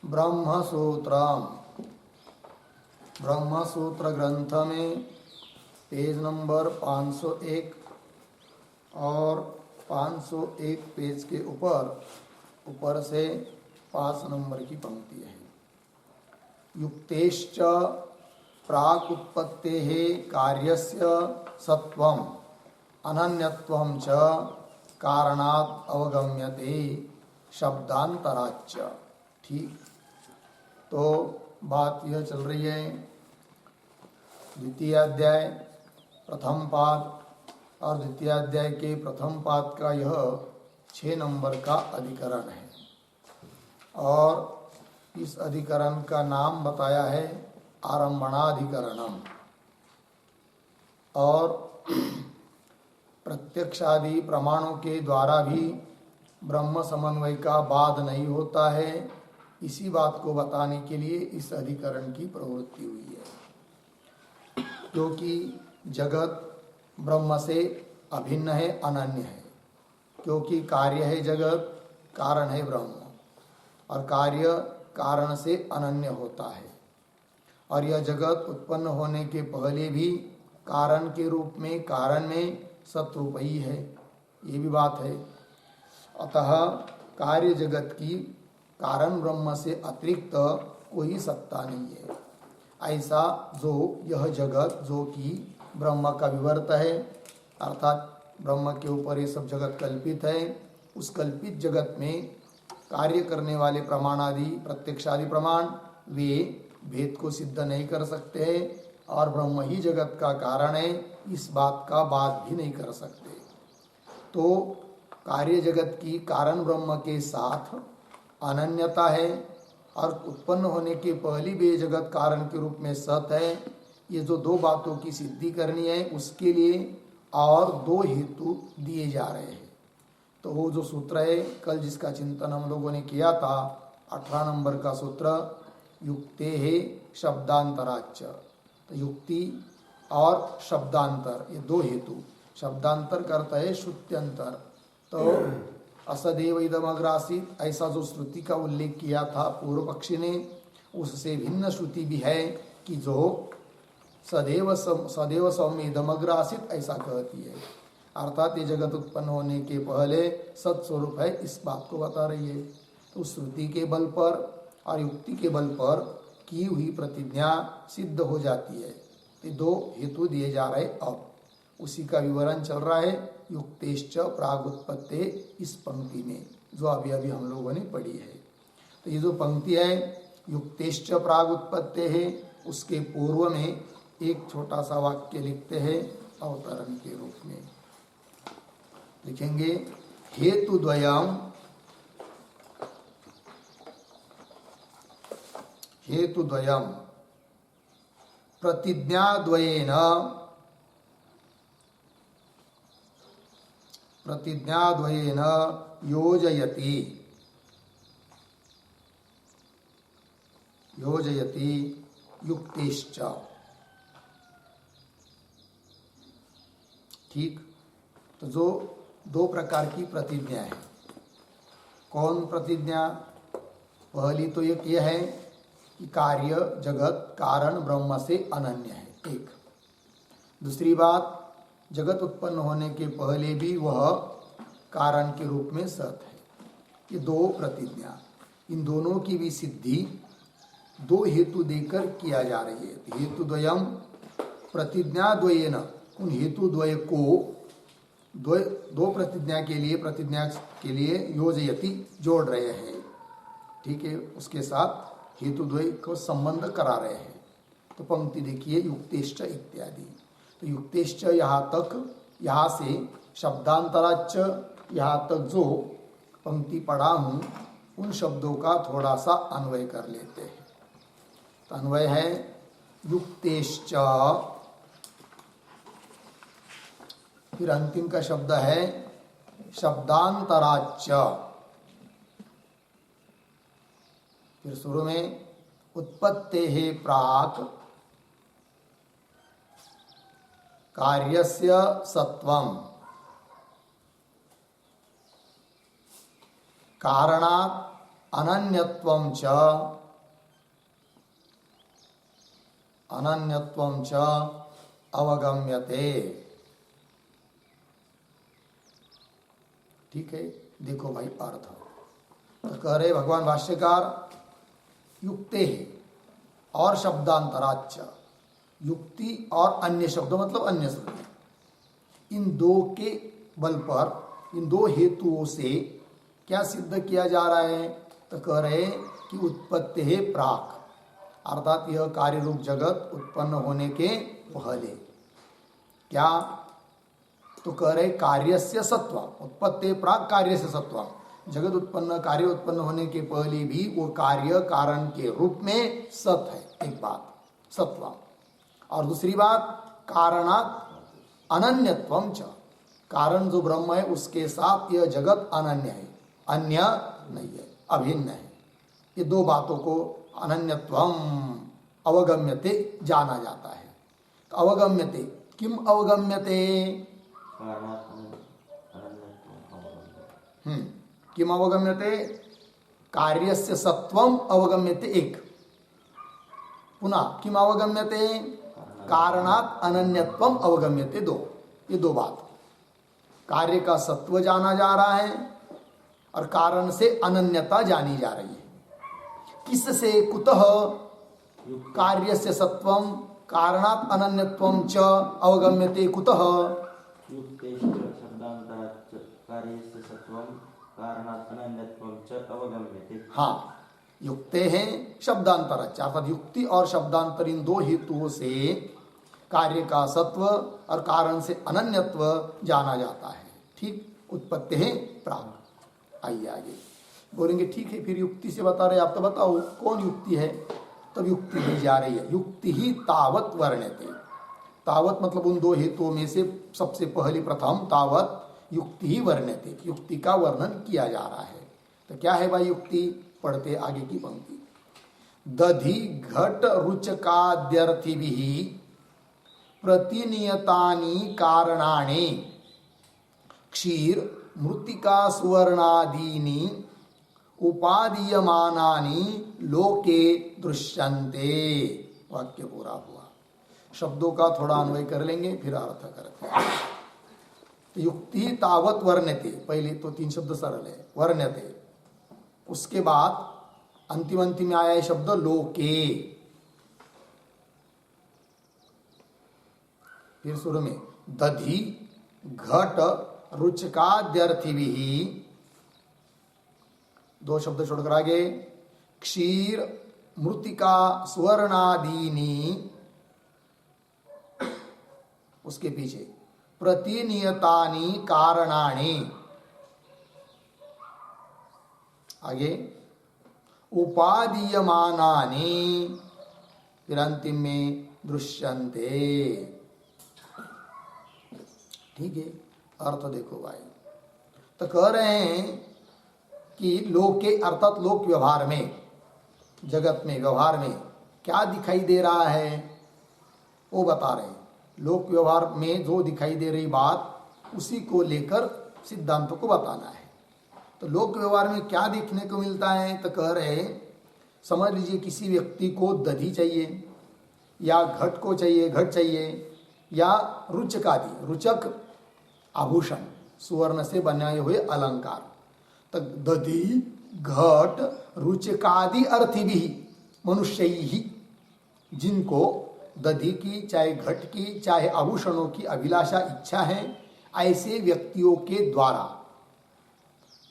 ब्रह्मसूत्र ब्रह्मसूत्र ग्रंथ में page number 501 और 501 पेज के ऊपर से 5 नंबर की पंक्ति है। युक्तेश्च प्राक उत्पत्तेः कार्यस्य सत्वम अनन्यत्वं च कारणात् अवगम्यते शब्दांतराच्च। ठीक, तो बात यह चल रही है द्वितीय अध्याय प्रथम पाद और द्वितीय अध्याय के प्रथम पाद का यह 6 नंबर का अधिकरण है और इस अधिकरण का नाम बताया है आरंभणाधिकरणम। और प्रत्यक्षादि प्रमाणों के द्वारा भी ब्रह्म समन्वय का बाध नहीं होता है, इसी बात को बताने के लिए इस अधिकरण की प्रवृत्ति हुई है। क्योंकि जगत ब्रह्म से अभिन्न है, अनन्य है। क्योंकि कार्य है जगत, कारण है ब्रह्म, और कार्य कारण से अनन्य होता है। और यह जगत उत्पन्न होने के पहले भी कारण के रूप में, कारण में सत्रूपी है, ये भी बात है। अतः कार्य जगत की कारण ब्रह्म से अतिरिक्त कोई सत्ता नहीं है। ऐसा जो यह जगत जो कि ब्रह्म का विवर्त है, अर्थात ब्रह्म के ऊपर ये सब जगत कल्पित है, उस कल्पित जगत में कार्य करने वाले प्रमाणादि प्रत्यक्षादि प्रमाण वे भेद को सिद्ध नहीं कर सकते हैं और ब्रह्म ही जगत का कारण है, इस बात का बात भी नहीं कर सकते। तो कार्य जगत की कारण ब्रह्म के साथ अनन्यता है और उत्पन्न होने के पहली भी जगत कारण के रूप में सत है। ये जो 2 बातों की सिद्धि करनी है, उसके लिए और 2 हेतु दिए जा रहे हैं। तो वो जो सूत्र है कल जिसका चिंतन हम लोगों ने किया था, 18 नंबर का सूत्र, युक्ते है शब्दांतराच्च। तो युक्ति और शब्दांतर ये 2 हेतु। शब्दांतर करता है श्रुत्यंतर। तो असदेव इदमग्रासित, ऐसा जो श्रुति का उल्लेख किया था पूर्व पक्षी ने, उससे भिन्न श्रुति भी है कि जो सदैव सौम्य इदमग्रासित ऐसा कहती है। अर्थात ये जगत उत्पन्न होने के पहले सत्स्वरूप है, इस बात को बता रही है। तो श्रुति के बल पर और युक्ति के बल पर की हुई प्रतिज्ञा सिद्ध हो जाती है। ये 2 हेतु दिए जा रहे। अब उसी का विवरण चल रहा है युक्तेश्च प्रागुत्पत्ते, इस पंक्ति में जो अभी अभी हम लोगों ने पढ़ी है। तो ये जो पंक्ति है युक्तेश्च प्रागुत्पत्ते है, उसके पूर्व में एक छोटा सा वाक्य लिखते हैं अवतरण के रूप में। लिखेंगे हेतुद्वयम् प्रतिज्ञाद्वयेन योजयति युक्तेश्च। ठीक, तो जो 2 प्रकार की प्रतिज्ञा है। कौन प्रतिज्ञा? पहली तो एक यह है कि कार्य जगत कारण ब्रह्म से अनन्य है, एक। दूसरी बात, जगत उत्पन्न होने के पहले भी वह कारण के रूप में सत है। ये 2 प्रतिज्ञा, इन दोनों की भी सिद्धि 2 हेतु देकर किया जा रही है। हेतुद्वयम् प्रतिज्ञाद्वयेन, उन हेतु द्वय को 2 प्रतिज्ञा के लिए योजयति जोड़ रहे हैं। ठीक है, उसके साथ हेतु द्वय को संबंध करा रहे हैं। तो पंक्ति देखिए युक्तेश्च इत्यादि। तो युक्तेश्च यहाँ से शब्दांतराच्च, यहाँ तक जो पंक्ति पढ़ा हूँ उन शब्दों का थोड़ा सा अन्वय कर लेते हैं। तो अन्वय है युक्तेश्च, फिर अंतिम का शब्द है शब्दांतराच्च। फिर शुरू में उत्पत्तेः प्राक् कार्यस्य सत्वम कारणात् अनन्यत्वं च अनन्यत्वं च अवगम्यते। ठीक है, देखो भाई अर्थ तो कह रहे भगवान भाष्यकार, युक्ते है और शब्दांतराच, युक्ति और अन्य शब्द मतलब अन्य शब्द, इन दो के बल पर, इन दो हेतुओं से क्या सिद्ध किया जा रहा है? तो कह रहे कि उत्पत्ति है प्राक, अर्थात यह कार्य रूप जगत उत्पन्न होने के पहले। क्या? तो कह रहे कार्यस्य सत्वम, उत्पत्ति प्राक कार्यस्य सत्वम, जगत उत्पन्न, कार्य उत्पन्न होने के पहले भी वो कार्य कारण के रूप में सत है, एक बात सत्वम। और दूसरी बात कारणात् अनन्यत्वम च, कारण जो ब्रह्म है उसके साथ यह जगत अनन्य है, अन्य नहीं है, अभिन्न है। ये दो बातों को अनन्यत्वम अवगम्यते जाना जाता है। तो अवगम्यते किम अवगम्यते? किम अवगम्यते? कार्यस्य सत्वम अवगम्यते एक, पुनः किम अवगम्यते? कारणात् अनन्यत्वम अवगम्यते दो। ये दो बात, कार्य का सत्व जाना जा रहा है और कारण से अनन्यता जानी जा रही है। किससे? कुतः? कार्यस्य सत्वम कारणात् अनन्यत्वम च अवगम्यते कुतः? हाँ, युक्ते हैं शब्दांतर, अर्थात युक्ति और शब्दांतर इन दो हेतुओं से कार्य का सत्व और कारण से अनन्यत्व जाना जाता है। ठीक, उत्पत्ति है प्राक। आइए आगे बोलेंगे। ठीक है, फिर युक्ति से बता रहे, आप तो बताओ कौन युक्ति है? तब युक्ति दी जा रही है। युक्ति ही तावत वर्ण्यते, तावत मतलब उन दो हेतुओं में से सबसे पहली प्रथम तावत युक्ति ही वर्ण्यते, युक्ति का वर्णन किया जा रहा है। तो क्या है भाई युक्ति? पढ़ते आगे की पंक्ति। दधि घट रुचकाद्यर्थिभिः प्रतिनियतानि कारणानि क्षीर मृत्तिका सुवर्णादीनि उपादीयमानानि लोके दृश्यन्ते। वाक्य पूरा हुआ। शब्दों का थोड़ा अन्वय कर लेंगे, फिर अर्थ करते हैं। तो युक्ति तावत वर्ण्यते, पहले तो तीन शब्द सरल है, वर्ण्यते। उसके बाद अंतिम में आया है शब्द लोके। फिर शुरू में दधि घट रुचकाद्यर्थिभिः, दो शब्द छोड़कर आगे क्षीर मृत्तिका सुवर्णादीनि, उसके पीछे प्रतिनियतानि कारणानि, आगे उपादीयमानानि, फिर अंतिम में दृश्यन्ते। ठीक है, अर्थ देखो भाई। तो कह रहे हैं कि लोके अर्थात लोक व्यवहार में, जगत में, व्यवहार में क्या दिखाई दे रहा है वो बता रहे हैं। लोक व्यवहार में जो दिखाई दे रही बात, उसी को लेकर सिद्धांतों को बताना है। तो लोक व्यवहार में क्या देखने को मिलता है? तो कह रहे हैं, समझ लीजिए किसी व्यक्ति को दधि चाहिए, या घट को चाहिए, घट चाहिए, या रुचकादि, रुचक आभूषण, सुवर्ण से बनाए हुए अलंकार। तो दधि घट रुचकादि अर्थी भी मनुष्य ही, जिनको दधि की, चाहे घट की, चाहे आभूषणों की अभिलाषा, इच्छा है, ऐसे व्यक्तियों के द्वारा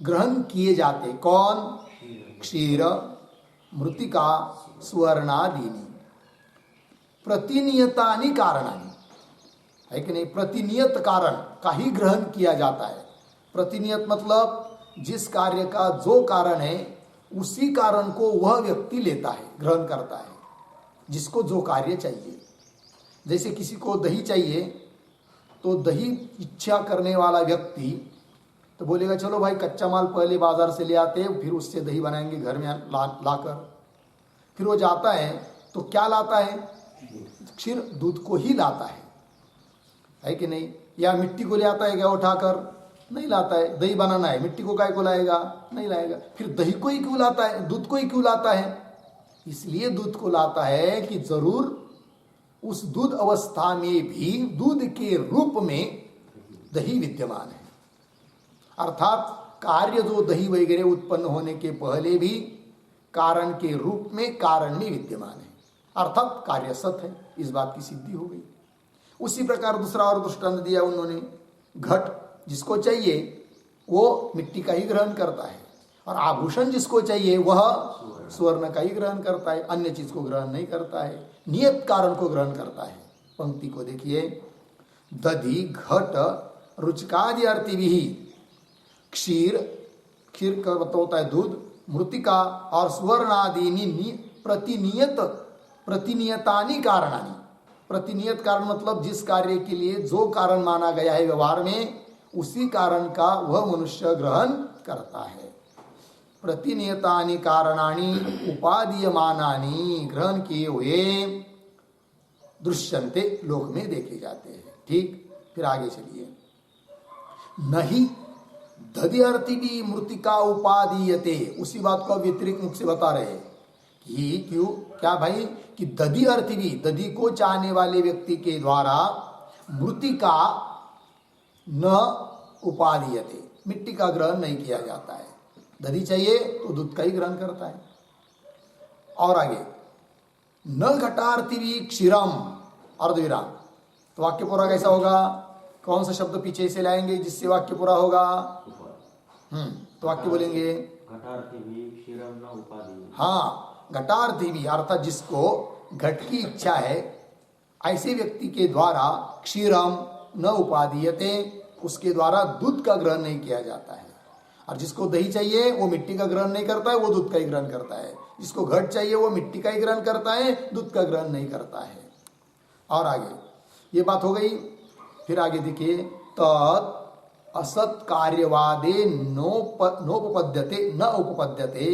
ग्रहण किए जाते। कौन? क्षीर मृत्तिका सुवर्णादीनि प्रतिनियतानि कारणानि, है कि नहीं? प्रतिनियत कारण का ही ग्रहण किया जाता है। प्रतिनियत मतलब जिस कार्य का जो कारण है उसी कारण को वह व्यक्ति लेता है, ग्रहण करता है, जिसको जो कार्य चाहिए। जैसे किसी को दही चाहिए, तो दही इच्छा करने वाला व्यक्ति तो बोलेगा चलो भाई कच्चा माल पहले बाजार से ले आते हैं, फिर उससे दही बनाएंगे घर में लाकर। फिर वो जाता है तो क्या लाता है? क्षीर, दूध को ही लाता है कि नहीं? या मिट्टी को ले आता है क्या उठाकर? नहीं लाता है। दही बनाना है, मिट्टी को काय को लाएगा? नहीं लाएगा। फिर दही को ही क्यों लाता है? दूध को ही क्यों लाता है? इसलिए दूध को लाता है कि जरूर उस दूध अवस्था में भी दूध के रूप में दही विद्यमान है। अर्थात कार्य जो दही वगैरह उत्पन्न होने के पहले भी कारण के रूप में कारण में विद्यमान है, अर्थात कार्य सत है। इस बात की सिद्धि हो गई। उसी प्रकार दूसरा और दृष्टांत दिया उन्होंने, घट जिसको चाहिए वो मिट्टी का ही ग्रहण करता है, और आभूषण जिसको चाहिए वह स्वर्ण का ही ग्रहण करता है, अन्य चीज को ग्रहण नहीं करता है, नियत कारण को ग्रहण करता है। पंक्ति को देखिए, दधि घट रुचकादि अर्थी भी क्षीर, क्षीर का मतलब होता है दूध, मृतिका और स्वर्ण आदि प्रतिनियतानि कारणानि। प्रतिनियत कारण मतलब जिस कार्य के लिए जो कारण माना गया है व्यवहार में, उसी कारण का वह मनुष्य ग्रहण करता है। प्रतिनियतानि कारणानि उपादीयमानानि, ग्रहण किए हुए दृश्यन्ते, लोक में देखे जाते हैं। ठीक, फिर आगे चलिए, नहीं दधि अर्थी भी मृतिका उपादीयते, उसी बात को व्यतिरिक्त मुख से बता रहे हैं कि क्यों, क्या भाई, कि दधि अर्थी भी, दधि को चाहने वाले व्यक्ति के द्वारा मृतिका न उपादीयते, मिट्टी का ग्रहण नहीं किया जाता है। दधि चाहिए तो दूध का ही ग्रहण करता है। और आगे, न घटार्थी भी क्षीरम, अर्धविराम, तो वाक्य पूरा कैसा होगा? कौन सा शब्द पीछे से लाएंगे जिससे वाक्य पूरा होगा? तो वाक्य बोलेंगे घटार्थी भी क्षीरम न उपादीयते। हाँ, घटार्थी भी अर्थात जिसको घट की इच्छा है, ऐसे व्यक्ति के द्वारा क्षीरम न उपादीयते, उसके द्वारा दूध का ग्रहण नहीं किया जाता है। और जिसको दही चाहिए वो मिट्टी का ग्रहण नहीं करता है, वो दूध का ही ग्रहण करता है। जिसको घट चाहिए वो मिट्टी का ही ग्रहण करता है, दूध का ग्रहण नहीं करता है। और आगे ये बात हो गई। फिर आगे देखिए, तत् असत कार्यवादे नोपपद्यते न उपपद्यते।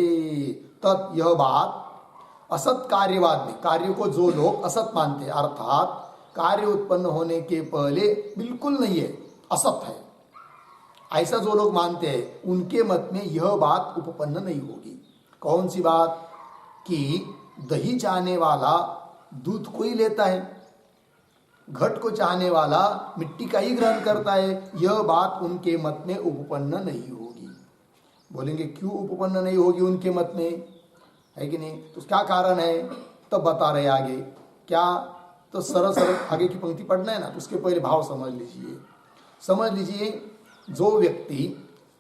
तत् यह बात असत कार्यवाद में, कार्य को जो लोग असत मानते हैं, अर्थात कार्य उत्पन्न होने के पहले बिल्कुल नहीं है, असत है, ऐसा जो लोग मानते हैं, उनके मत में यह बात उपपन्न नहीं होगी। कौन सी बात? कि दही चाहने वाला दूध को ही लेता है, घट को चाहने वाला मिट्टी का ही ग्रहण करता है, यह बात उनके मत में उपपन्न नहीं होगी। बोलेंगे क्यों उपपन्न नहीं होगी उनके मत में, है कि नहीं? तो क्या कारण है तब बता रहे आगे। क्या? तो सरल सरल आगे की पंक्ति पढ़ना है ना, तो उसके पहले भाव समझ लीजिए। समझ लीजिए, जो व्यक्ति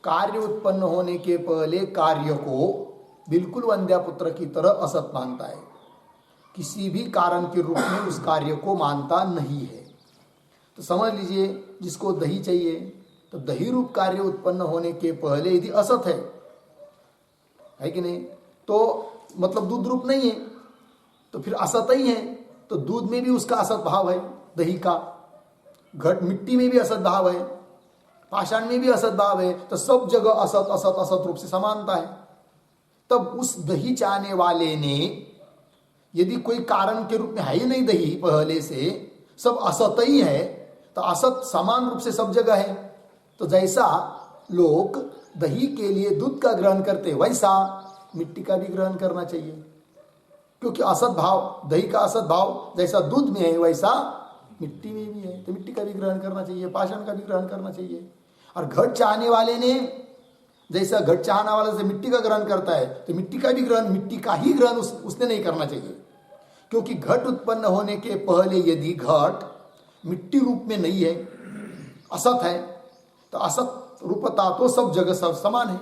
कार्य उत्पन्न होने के पहले कार्य को बिल्कुल वंद्यापुत्र की तरह असत मानता है, किसी भी कारण के रूप में उस कार्य को मानता नहीं है, तो समझ लीजिए जिसको दही चाहिए, तो दही रूप कार्य उत्पन्न होने के पहले यदि असत है कि नहीं, तो मतलब दूध रूप नहीं है, तो फिर असत ही है। तो दूध में भी उसका असत भाव है, दही का, घट मिट्टी में भी असत भाव है, पाषाण में भी असत भाव है, तो सब जगह असत असत असत रूप से समानता है। तब उस दही चाहने वाले ने, यदि कोई कारण के रूप में है ही नहीं दही पहले से, सब असत ही है, तो असत समान रूप से सब जगह है। तो जैसा लोग दही के लिए दूध का ग्रहण करते, वैसा मिट्टी का भी ग्रहण करना चाहिए, क्योंकि असत भाव, दही का असत भाव जैसा दूध में है वैसा मिट्टी में भी है, तो मिट्टी का भी ग्रहण करना चाहिए, पाषाण का भी ग्रहण करना चाहिए। और घट चाहने वाले ने, जैसा घट चाहने वाला से मिट्टी का ग्रहण करता है, तो मिट्टी का भी ग्रहण, मिट्टी का ही ग्रहण उसने नहीं करना चाहिए, क्योंकि घट उत्पन्न होने के पहले यदि घट मिट्टी रूप में नहीं है, असत है, तो असत रूपता तो सब जगह सब समान है।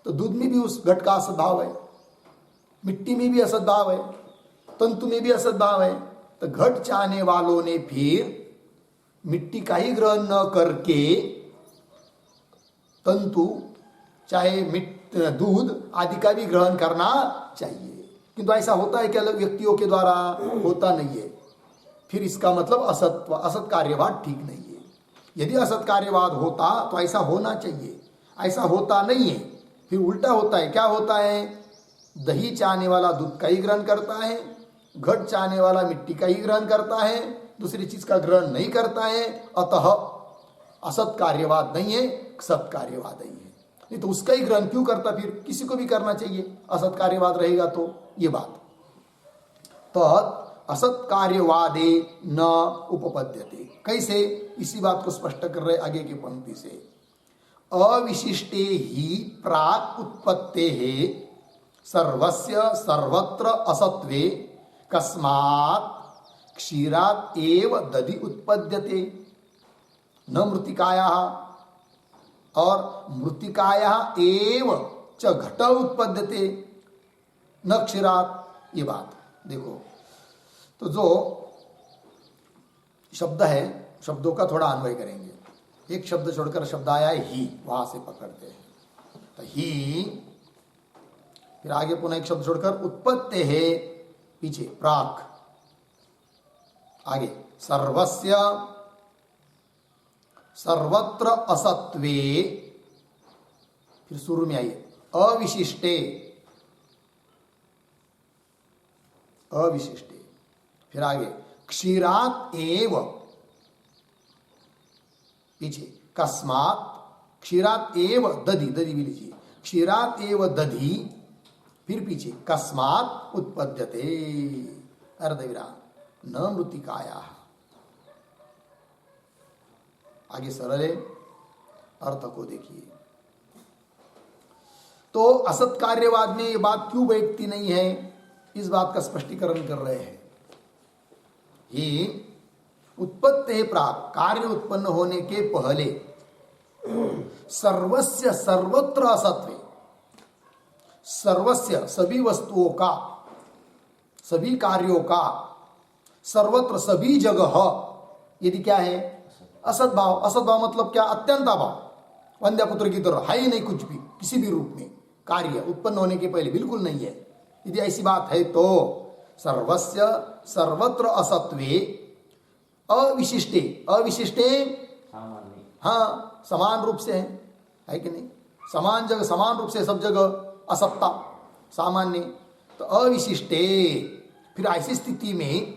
तो दूध में भी उस घट का असत भाव है, मिट्टी में भी असत भाव है, तंतु में भी असत भाव है। तो घट चाहने वालों ने फिर मिट्टी का ही ग्रहण न करके तंतु चाहे दूध आदि का भी ग्रहण करना चाहिए, किंतु ऐसा होता है कि अलग व्यक्तियों के द्वारा होता नहीं है। फिर इसका मतलब असत कार्यवाद ठीक नहीं है। यदि असत कार्यवाद होता तो ऐसा होना चाहिए, ऐसा होता नहीं है। फिर उल्टा होता है, क्या होता है? दही चाहने वाला दूध का ही ग्रहण करता है, घट चाहने वाला मिट्टी का ही ग्रहण करता है, दूसरी चीज का ग्रहण नहीं करता है, अतः असत कार्यवाद नहीं है, सत कार्यवाद ही है। नहीं तो उसका ही ग्रहण क्यों करता? फिर किसी को भी करना चाहिए, असत कार्यवाद रहेगा तो। ये बात तो असत कार्यवादे न उपपद्यते। कैसे? इसी बात को स्पष्ट कर रहे आगे की पंक्ति से। अविशिष्टे ही प्राक उत्पत्ते सर्वस्य सर्वत्र असत्वे कस्मात् क्षीरात् एव दधि उत्पद्यते न मृत्तिकायाः, और मृत्तिकायाः एव च घट उत्पद्यते न क्षीरात्। ये बात देखो, तो जो शब्द है, शब्दों का थोड़ा अन्वय करेंगे। एक शब्द छोड़कर शब्द आया है ही, वहां से पकड़ते हैं तो ही, फिर आगे पुनः एक शब्द छोड़कर उत्पत्ति है, पीछे प्राक, आगे सर्वस्य सर्वत्र असत्वे, फिर शुरू में आइए अविशिष्टे, अविशिष्टे, फिर आगे क्षीरात् एव, पीछे कस्मात् क्षीरात् एव दधि, दधि भी लीजिए, क्षीरात् एव दधि, फिर पीछे कस्मात् उत्पद्यते अर्धविराम न मृत्तिकायाः। आगे सरल है, अर्थ को देखिए। तो असत कार्यवाद में ये बात क्यों बैठती नहीं है, इस बात का स्पष्टीकरण कर रहे हैं। ही उत्पत्ति प्राक, कार्य उत्पन्न होने के पहले सर्वस्य सर्वत्र असत्वे, सर्वस्य सभी वस्तुओं का, सभी कार्यों का, सर्वत्र सभी जगह, यदि क्या है असत भाव। असत भाव मतलब क्या? अत्यंत अभाव, वंद्या पुत्र की तरह है ही नहीं कुछ भी, किसी भी रूप में कार्य उत्पन्न होने के पहले बिल्कुल नहीं है। यदि ऐसी बात है तो सर्वस्य सर्वत्र असत्वे अविशिष्टे, अविशिष्टे सामान्य, हाँ समान रूप से है कि नहीं? समान जगह, समान रूप से सब जगह असत्ता, सामान्य। तो अविशिष्टे, फिर ऐसी स्थिति में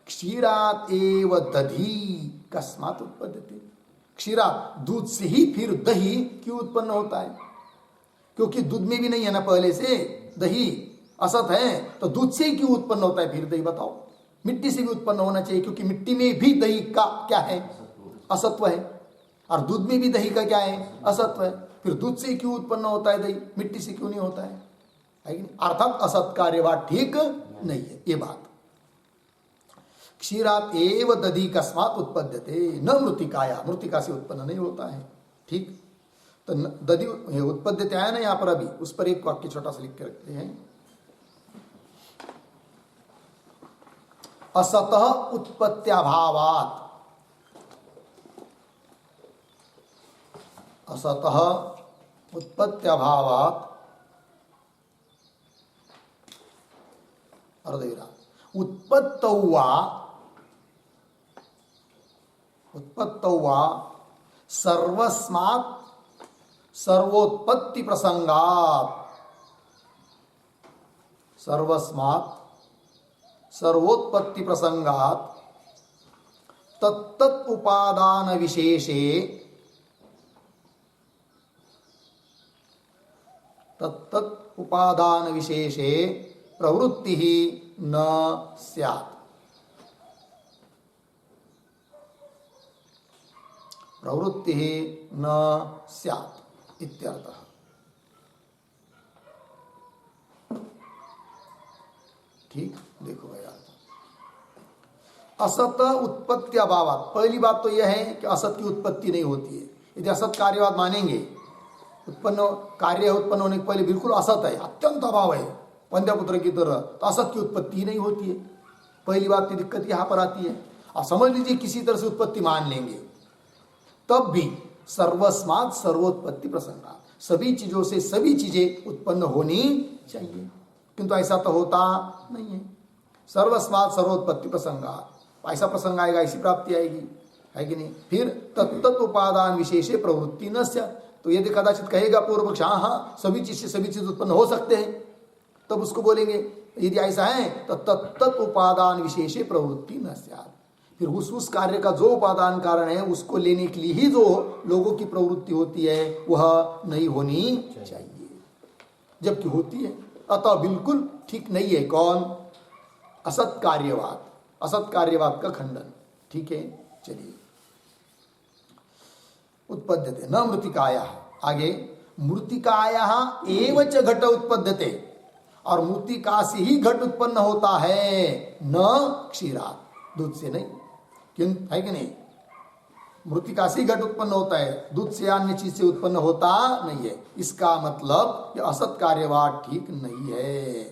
क्षीरात् एव दधि कस्मात् उत्पद्यते, क्षीरात् दूध से ही फिर दही क्यों उत्पन्न होता है? क्योंकि दूध में भी नहीं है ना पहले से दही, असत है तो दूध से ही क्यों उत्पन्न होता है फिर दही? बताओ। मिट्टी से भी उत्पन्न होना चाहिए, क्योंकि मिट्टी में भी दही का क्या है? असत्व है, और दूध में भी दही का क्या है? असत्व है। फिर दूध से क्यों उत्पन्न होता है दही, मिट्टी से क्यों नहीं होता है कि नहीं? अर्थात असत कार्यवाद ठीक नहीं है ये बात। क्षीरात् एव दधि कस्मात् उत्पद्यते न मृत्तिकाया, मृत्तिका से उत्पन्न नहीं होता है। ठीक, तो दधि उत्पद्यते आया ना यहाँ पर, अभी उस पर एक वाक्य छोटा सा लिख के रखते हैं। असतः उत्पत्त्यभावात्, असतः उत्पत्त्यभावात् अर्धविराम उत्पत्तौवा, उत्पत्तौवा सर्वस्मात् सर्वोत्पत्ति प्रसंगात्, सर्वस्मात् सर्वोत्पत्ति प्रसंगात् तत्तत् उपादान विशेषे, तत्तत् उपादान विशेषे प्रवृत्ति ही न स्यात्, प्रवृत्ति ही न स्यात् इत्यर्थः। ठीक, देखो भाई असत उत्पत्ति अभावात, पहली बात तो यह है कि असत की उत्पत्ति नहीं होती है। यदि असत कार्यवाद मानेंगे, उत्पन्न कार्य उत्पन्न होने के पहले बिल्कुल असत है, अत्यंत अभाव है वंद्या पुत्र की तरह, तो असत की उत्पत्ति ही नहीं होती है। पहली बात की दिक्कत यहाँ पर आती है। आप समझ लीजिए किसी तरह से उत्पत्ति मान लेंगे, तब भी सर्वस्मात् सर्वोत्पत्ति प्रसंगात्, सभी चीजों से सभी चीजें उत्पन्न होनी चाहिए, किंतु ऐसा तो होता नहीं है। सर्वस्मात् सर्वोत्पत्ति प्रसंगात्, ऐसा प्रसंग आएगा ऐसी प्राप्ति आएगी, है कि नहीं? फिर तत्त उपादान विशेषे प्रवृत्ति न स्यात्, तो यदि कदाचित कहेगा पूर्व पक्ष हाँ हाँ सभी चीज से सभी चीज उत्पन्न हो सकते हैं, तब उसको बोलेंगे यदि ऐसा है तो तत्त उपादान विशेषे प्रवृत्ति न स्यात्, फिर उस कार्य का जो उपादान कारण है उसको लेने के लिए ही जो लोगों की प्रवृत्ति होती है वह नहीं होनी चाहिए, जबकि होती है। अतः बिल्कुल ठीक नहीं है। कौन? असत कार्यवाद, असत कार्यवाद का खंडन। ठीक है, चलिए। उत्पद्यते न मृतिकाया, आगे मृतिकाया एव च घट उत्पद्यते, और मृतिका से ही घट उत्पन्न होता है, न क्षीरात, दूध से नहीं। क्यों है कि नहीं? मृतिका से ही घट उत्पन्न होता है, दूध से अन्य चीज से उत्पन्न होता नहीं है। इसका मतलब ये असत कार्यवाद ठीक नहीं है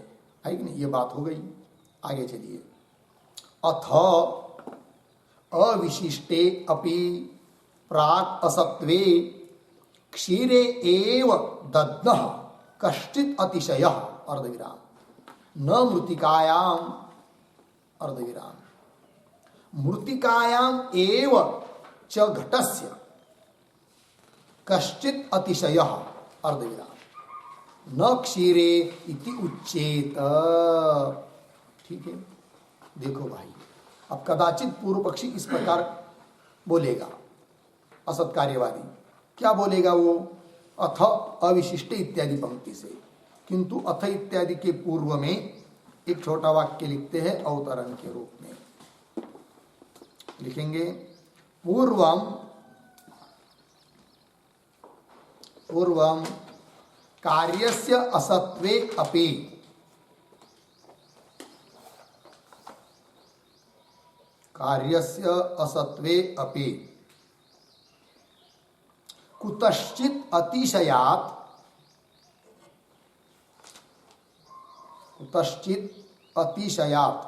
कि नहीं? ये बात हो गई। आगे चलिए। अथ अविशिष्टे अपि प्राक् असत्वे क्षीरे एव दद्मः कश्चित् अतिशयः अर्धविराम, न मृतिकायाम अर्धविराम, मृतिकायाम एव च घटस्य कश्चित् अतिशयः अर्धविराम, न क्षीरे इति उच्चेत। ठीक है, देखो भाई, अब कदाचित पूर्व पक्षी इस प्रकार बोलेगा, असत कार्यवादी क्या बोलेगा वो? अथ अविशिष्ट इत्यादि पंक्ति से, किंतु अथ इत्यादि के पूर्व में एक छोटा वाक्य लिखते हैं अवतरण के रूप में। लिखेंगे पूर्वम कार्यस्य असत्वे अपि कुतश्चित् अतिशयात्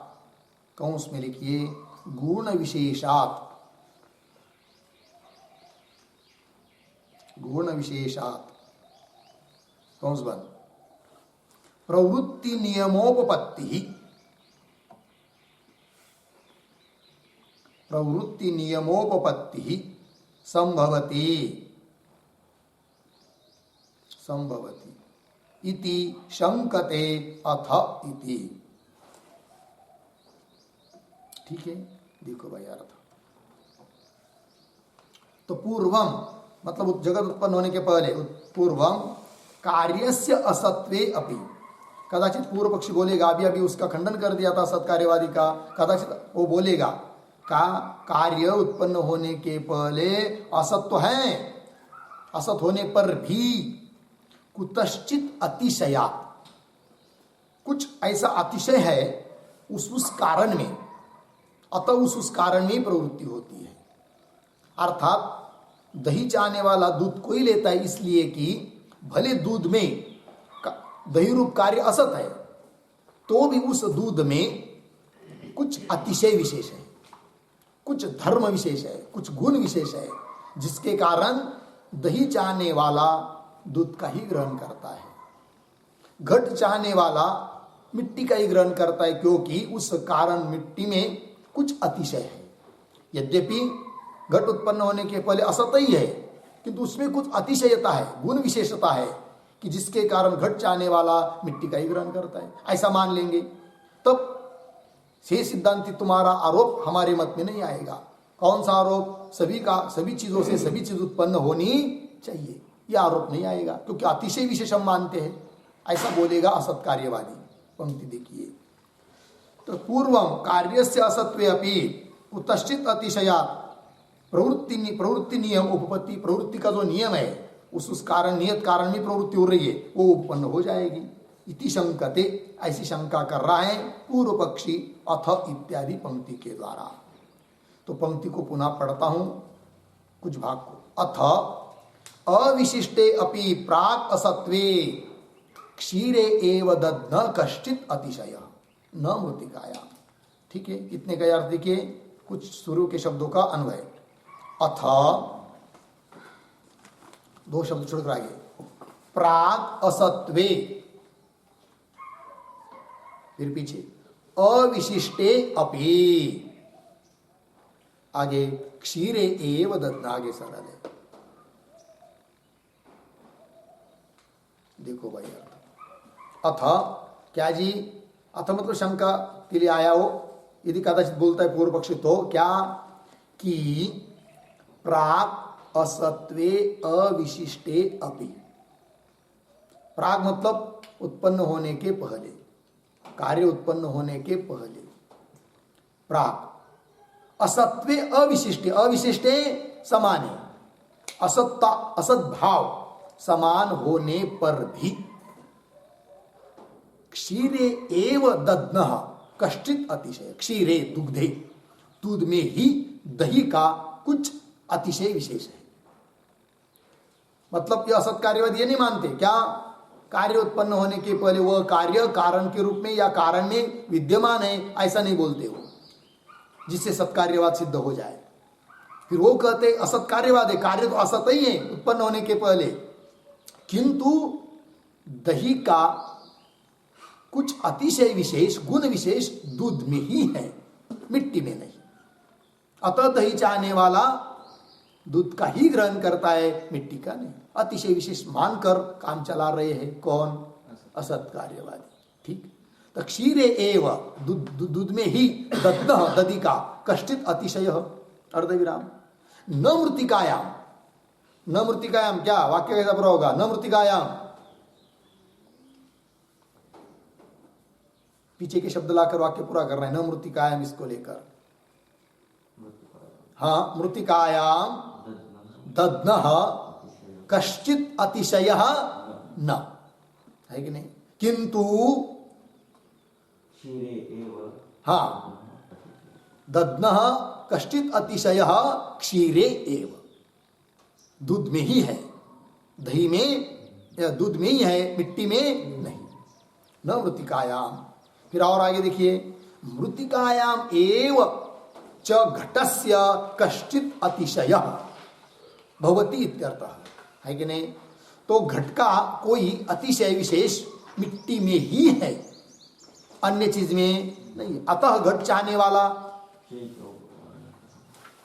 कंस में लिखिए गुण विशेषात् कंस बंद प्रवृत्ति नियमोपपत्ति संभवति इति शंकते अथ इति। ठीक है, देखो भाई अर्थ। तो पूर्वम मतलब जगत उत्पन्न होने के पहले, पूर्वम कार्यस्य असत्वे अपि, कदाचित पूर्व पक्षी बोलेगा, अभी उसका खंडन कर दिया था सत्कार्यवादी का, कदाचित वो बोलेगा का कार्य उत्पन्न होने के पहले असत्व है, असत होने पर भी कुतश्चित अतिशयात्, कुछ ऐसा अतिशय है उस कारण में, अतः उस कारण में प्रवृत्ति होती है। अर्थात दही चाहने वाला दूध कोई लेता है इसलिए कि भले दूध में दही रूप कार्य असत है, तो भी उस दूध में कुछ अतिशय विशेष है, कुछ धर्म विशेष है, कुछ गुण विशेष है, जिसके कारण दही चाहने वाला दूध का ही ग्रहण करता है, घट चाहने वाला मिट्टी का ही ग्रहण करता है, क्योंकि उस कारण मिट्टी में कुछ अतिशय है। यद्यपि घट उत्पन्न होने के पहले असत ही है, किंतु उसमें कुछ अतिशयता है, गुण विशेषता है, कि जिसके कारण घट चाहने वाला मिट्टी का ही ग्रहण करता है, ऐसा मान लेंगे। तब से सिद्धांति तुम्हारा आरोप हमारे मत में नहीं आएगा। कौन सा आरोप? सभी चीजों से सभी चीज उत्पन्न होनी चाहिए, यह आरोप नहीं आएगा, क्योंकि अतिशय विशेष हम मानते हैं, ऐसा बोलेगा असत कार्यवादी। पंक्ति देखिए, तो पूर्वम कार्यस्य असत्वे अपि कुतश्चित् अतिशयात् प्रवृत्ति नियम उपपत्ति, प्रवृत्ति का जो नियम है उस कारण नियत कारण में प्रवृत्ति हो रही है, वो उत्पन्न हो जाएगी। इति शंकते, ऐसी शंका कर रहा है पूर्व पक्षी अथ इत्यादि पंक्ति के द्वारा। तो पंक्ति को पुनः पढ़ता हूं, कुछ भाग को। अथ अविशिष्टे अपि प्राक् असत्वे क्षीरे एव दद्म कश्चित् अतिशय न मृतिकाया। ठीक है, इतने का अर्थ देखिए, कुछ शुरू के शब्दों का अन्वय। अथ, दो शब्द छोड़कर आगे, प्राक् असत्वे, फिर पीछे अविशिष्टे अपि, आगे क्षीरे एव दद्म, आगे सरल है। देखो भाई अर्थ, अथ क्या जी? अथ मतलब शंका के लिए आया हो, यदि कदाचित बोलता है पूर्व पक्षी, तो क्या कि प्राक् असत्वे अविशिष्टे अपि, प्राग मतलब उत्पन्न होने के पहले, कार्य उत्पन्न होने के पहले, प्राक असत्वे अविशिष्टे, अविशिष्टे समाने, असत्ता असद्भाव समान होने पर भी क्षीरे एव दध्नः कश्चित अतिशय, क्षीरे दुग्धे, दूध में ही दही का कुछ अतिशय विशेष है। मतलब ये असत कार्यवाद ये नहीं मानते क्या, कार्य उत्पन्न होने के पहले वह कार्य कारण के रूप में या कारण में विद्यमान है, ऐसा नहीं बोलते वो, जिससे सत्कार्यवाद सिद्ध हो जाए। फिर वो कहते असत कार्यवाद है, कार्य तो असत ही है उत्पन्न होने के पहले, किंतु दही का कुछ अतिशय विशेष गुण विशेष दूध में ही है, मिट्टी में नहीं। अतः दही चाहने वाला दूध का ही ग्रहण करता है, मिट्टी का नहीं। अतिशय विशेष मानकर काम चला रहे हैं कौन, असत कार्यवादी। ठीक, तो क्षीरे एव दूध में ही दध्नः दधि का कश्चित अतिशय अर्धविराम, न मृतिकायाम, न मृतिकायाम क्या वाक्य कैसा पूरा होगा, न मृतिकायाम, पीछे के शब्द लाकर वाक्य पूरा कर रहे हैं, न मृतिकायाम इसको लेकर। हाँ, मृतिकायाम दध्नः कश्चित अतिशय न, है कि नहीं, किंतु हाँ दध्नः कश्चित अतिशय क्षीरे एव, दूध में ही है, दही में या दूध में ही है, मिट्टी में नहीं। न मृतिकायाम, फिर और आगे देखिए, मृतिकायाम एव च घटस्य कश्चित अतिशय भवति इत्यर्थः, है कि नहीं। तो घट का कोई अतिशय विशेष मिट्टी में ही है, अन्य चीज में नहीं। अतः घट चाहने वाला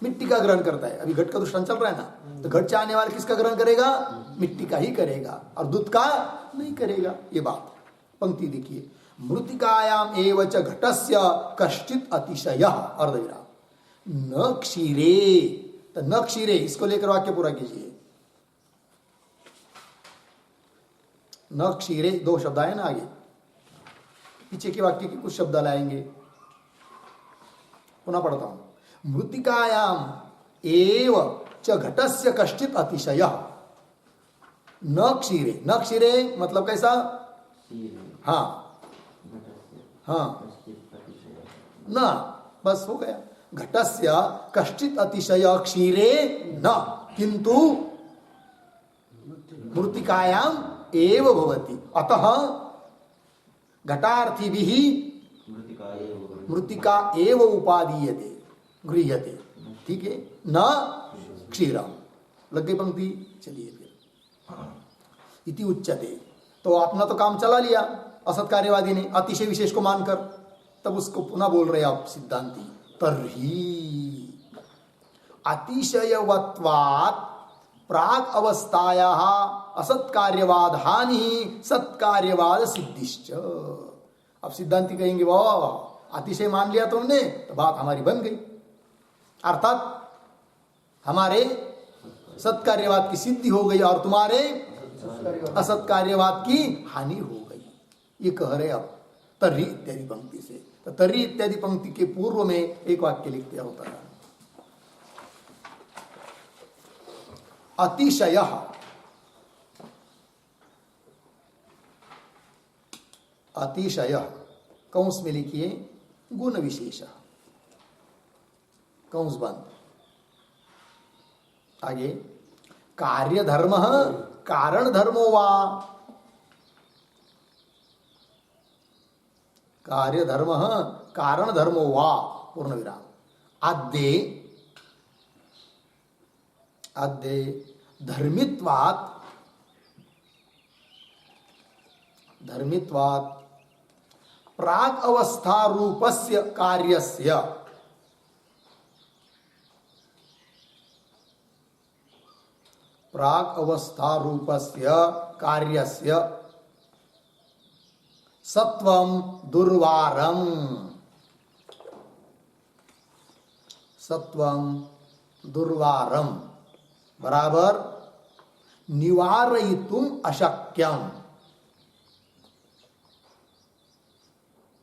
मिट्टी का ग्रहण करता है। अभी घट का दृष्टांत चल रहा है ना, तो घट चाहने वाला किसका ग्रहण करेगा, मिट्टी का ही करेगा, और दूध का नहीं करेगा। ये बात पंक्ति देखिए, मृतिकायाम एव च घटस्य कश्चित अतिशय अर्धविराम न क्षीरे, तो न क्षीरे इसको लेकर वाक्य पूरा कीजिए। न क्षीरे दो शब्द आए ना आगे, पीछे के वाक्य के कुछ शब्द लाएंगे, पुनः पढ़ता हूं। मृतिकायाम एव च घटस्य कश्चित अतिशय न क्षीरे, न क्षीरे मतलब कैसा, हाँ हाँ न, बस हो गया, घटस्य कश्चित अतिशय क्षीरे न, किंतु मृतिकायाम एव भवति, अतः घटार्थीभिः मृतिका एव उपादीयते गृह्यते। ठीक है, न क्षीरम, लग गई पंक्ति। चलिए फिर इति उच्यते, तो अपना तो काम चला लिया असत कार्यवादी ने अतिशय विशेष को मानकर, तब उसको पुनः बोल रहे आप सिद्धांती, तर्हि अतिशयवत्वात् प्राग अवस्थायाः असत्कार्यवाद हानि सत्कार्यवाद सिद्धिश्च। अब सिद्धांती कहेंगे वाह अतिशय मान लिया तुमने, तो बात हमारी बन गई, अर्थात हमारे सत्कार्यवाद की सिद्धि हो गई और तुम्हारे असत्कार्यवाद की हानि हो गई। ये कह रहे अब तर्हि इत्यादि पंक्ति से। तो तर्हि इत्यादि पंक्ति के पूर्व में एक वाक्य लिख दिया होता है, अतिशय, अतिशय कंस में लिखिए गुण विशेष, कंस बंद। आगे कार्य धर्म कारण धर्मो वा, कार्य धर्म कारण धर्मो वा पूर्ण विराम, आद्ये आद्ये धर्मित्वात् धर्मित्वात् प्राग अवस्था रूपस्य कार्यस्य प्राग अवस्था रूपस्य कार्यस्य सत्वं दुर्वारम, सत्वं दुर्वारम बराबर निवारयितुम अशक्यम,